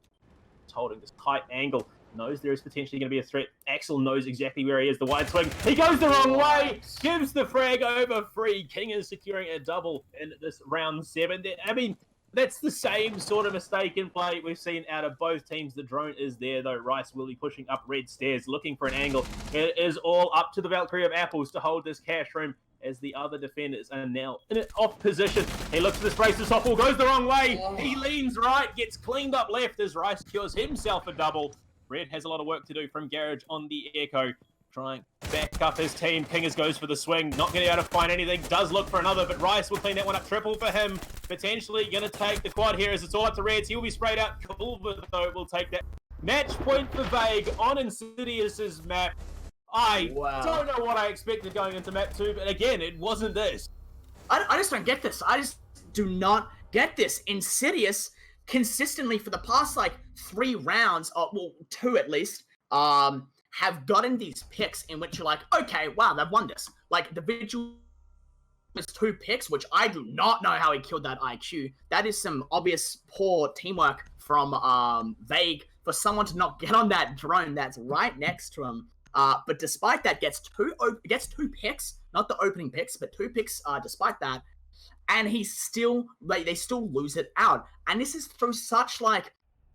holding this tight angle. Knows there is potentially going to be a threat. Axel knows exactly where he is. The wide swing. He goes the wrong way. Gives the frag over free. King is securing a double in this round 7. I mean, That's the same sort of mistake in play we've seen out of both teams. The drone is there, though. Rice will be pushing up red stairs, looking for an angle. It is all up to the Valkyrie of Apples to hold this cash room as the other defenders are now in an off position. He looks for the space, the softball goes the wrong way. He leans right, gets cleaned up left as Rice cures himself a double. Red has a lot of work to do from Garage on the Echo. Trying back up his team. Kingers goes for the swing. Not going to be able to find anything. Does look for another, but Rice will clean that one up. Triple for him. Potentially going to take the quad here as it's all up to Reds. He'll be sprayed out. Culver, though, will take that. Match point for Vague on Insidious's map. I don't know what I expected going into map 2, but again, it wasn't this. I just don't get this. I just do not get this. Insidious consistently for the past, 3 rounds, well, 2 at least, have gotten these picks in which you're like, okay, wow, they've won this. Like, the Vigil has 2 picks, which I do not know how he killed that IQ. That is some obvious poor teamwork from Vague for someone to not get on that drone that's right next to him. But despite that, gets two picks, not the opening picks, but 2 picks despite that. And he's still, they still lose it out. And this is through such,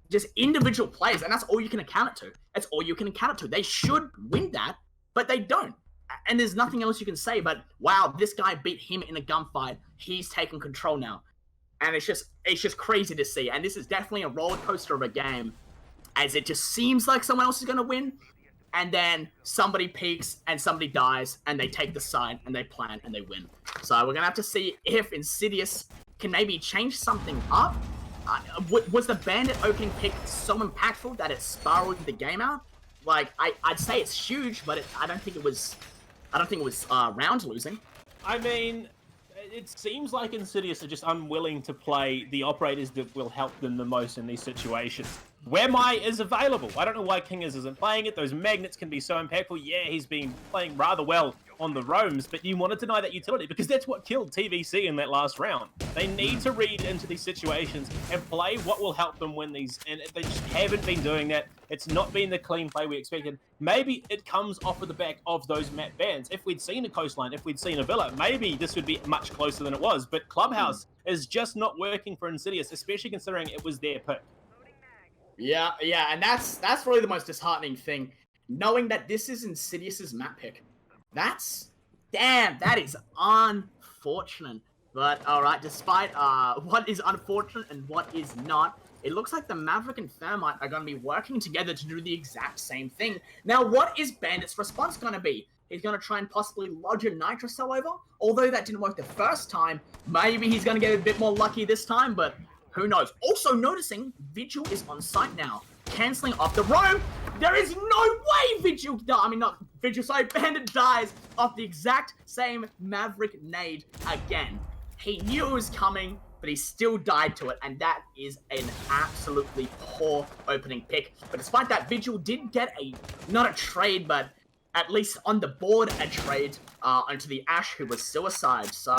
just individual plays, and that's all you can account it to. That's all you can account it to. They should win that, but they don't. And there's nothing else you can say but, wow, this guy beat him in a gunfight. He's taking control now. And it's just crazy to see. And this is definitely a roller coaster of a game, as it just seems like someone else is going to win, and then somebody peaks and somebody dies, and they take the side and they plan and they win. So we're going to have to see if Insidious can maybe change something up. Was the Bandit opening pick so impactful that it spiraled the game out? I'd say it's huge, but I don't think it was round losing. I mean, it seems like Insidious are just unwilling to play the operators that will help them the most in these situations. Whermy is available. I don't know why Kingers isn't playing it. Those magnets can be so impactful. Yeah, he's been playing rather well on the roams, but you want to deny that utility because that's what killed TVC in that last round. They need to read into these situations and play what will help them win these, and they just haven't been doing that. It's not been the clean play we expected. Maybe it comes off of the back of those map bans. If we'd seen a Coastline, if we'd seen a Villa, maybe this would be much closer than it was, but Clubhouse is just not working for Insidious, especially considering it was their pick. Yeah, and that's really the most disheartening thing. Knowing that this is Insidious's map pick. That is unfortunate. But alright, despite what is unfortunate and what is not, it looks like the Maverick and Thermite are going to be working together to do the exact same thing. Now, what is Bandit's response going to be? He's going to try and possibly lodge a Nitro Cell over? Although that didn't work the first time, maybe he's going to get a bit more lucky this time, but who knows? Also noticing, Vigil is on site now, cancelling off the roam. There is no way Bandit dies off the exact same Maverick nade again. He knew it was coming, but he still died to it, and that is an absolutely poor opening pick. But despite that, Vigil did get not a trade, but at least on the board a trade onto the Ash, who was suicide. So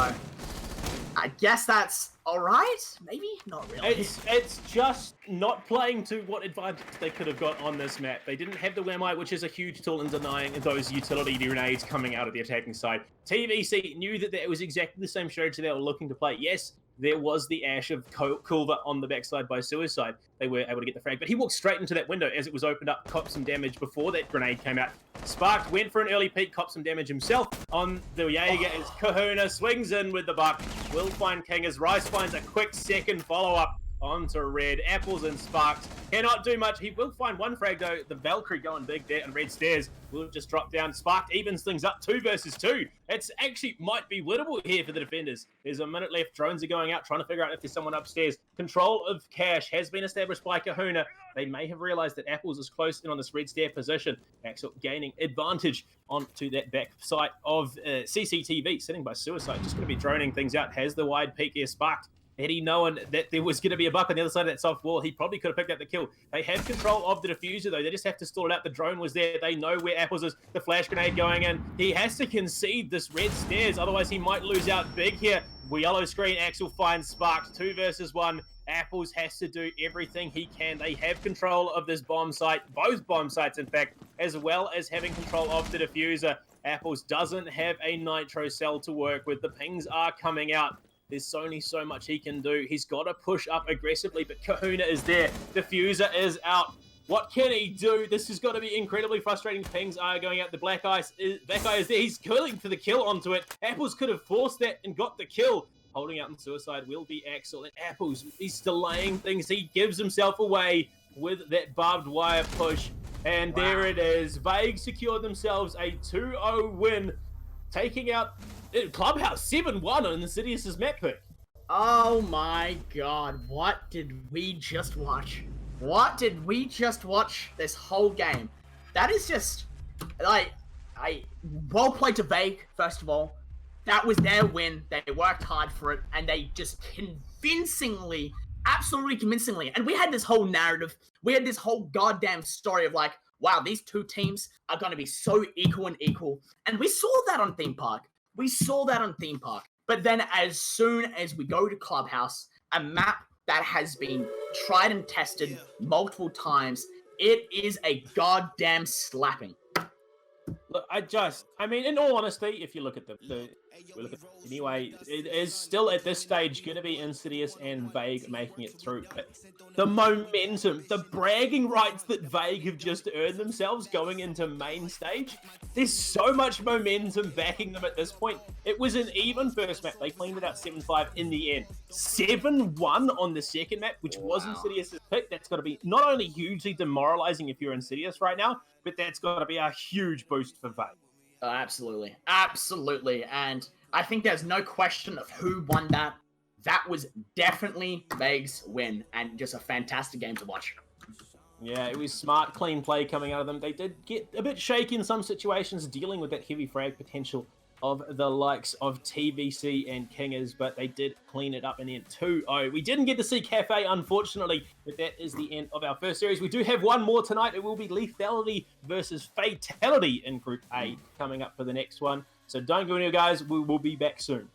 I guess that's alright? Maybe? Not really. It's just not playing to what advantage they could have got on this map. They didn't have the Whammy, which is a huge tool in denying those utility grenades coming out of the attacking side. TVC knew that it was exactly the same strategy they were looking to play. Yes, there was the Ash of Culver on the backside by Suicide. They were able to get the frag, but he walked straight into that window as it was opened up, copped some damage before that grenade came out. Sparked went for an early peek, copped some damage himself on the Jaeger as Kahuna swings in with the buck. Will find King as Rice finds a quick second follow-up onto Red. Apples and Sparks cannot do much. He will find one frag though. The Valkyrie going big there, and Red stairs will just drop down. Spark evens things up 2 versus 2. It's actually might be winnable here for the defenders. There's a minute left. Drones are going out, trying to figure out if there's someone upstairs. Control of Cash has been established by Kahuna. They may have realized that Apples is close in on this red stair position. Axel gaining advantage onto that back side of CCTV, sitting by Suicide. Just going to be droning things out. Has the wide peek here. Sparked. Had he known that there was going to be a buck on the other side of that soft wall, he probably could have picked up the kill. They have control of the diffuser, though. They just have to stall it out. The drone was there. They know where Apples is. The flash grenade going in. He has to concede this red stairs, otherwise he might lose out big here. Yellow screen. Axel finds Sparks. 2 versus 1. Apples has to do everything he can. They have control of this bomb site, both bomb sites, in fact, as well as having control of the diffuser. Apples doesn't have a Nitro Cell to work with. The pings are coming out. There's only so much he can do. He's got to push up aggressively, but Kahuna is there. Diffuser is out. What can he do? This is going to be incredibly frustrating. Pings are going out. The Black Eye is there. He's killing for the kill onto it. Apples could have forced that and got the kill. Holding out in suicide will be Axel. And Apples, he's delaying things. He gives himself away with that barbed wire push. And there it is. Vague secured themselves a 2-0 win, taking out Clubhouse 7-1 on Insidious's map pick. Oh my god, what did we just watch? What did we just watch this whole game? That is just, like, well played to Vague, first of all. That was their win. They worked hard for it, and they just convincingly, absolutely convincingly, and we had this whole narrative, we had this whole goddamn story of like, wow, these two teams are going to be so equal and equal. And we saw that on Theme Park. But then as soon as we go to Clubhouse, a map that has been tried and tested multiple times, it is a goddamn slapping. Look, I mean, in all honesty, if you look at anyway, it is still at this stage going to be Insidious and Vague making it through. But the momentum, the bragging rights that Vague have just earned themselves going into main stage, there's so much momentum backing them at this point. It was an even first map. They cleaned it out 7-5 in the end. 7-1 on the second map, which was Insidious's pick. That's got to be not only hugely demoralizing if you're Insidious right now, but that's got to be a huge boost for Vague. Oh, absolutely. Absolutely. And I think there's no question of who won that. That was definitely Vague's win and just a fantastic game to watch. Yeah, it was smart, clean play coming out of them. They did get a bit shaky in some situations, dealing with that heavy frag potential of the likes of TVC and Kingers, but they did clean it up in the end 2-0. We didn't get to see Cafe, unfortunately, but that is the end of our first series. We do have one more tonight. It will be Lethality versus Fatality in Group A coming up for the next one. So don't go anywhere, guys. We will be back soon.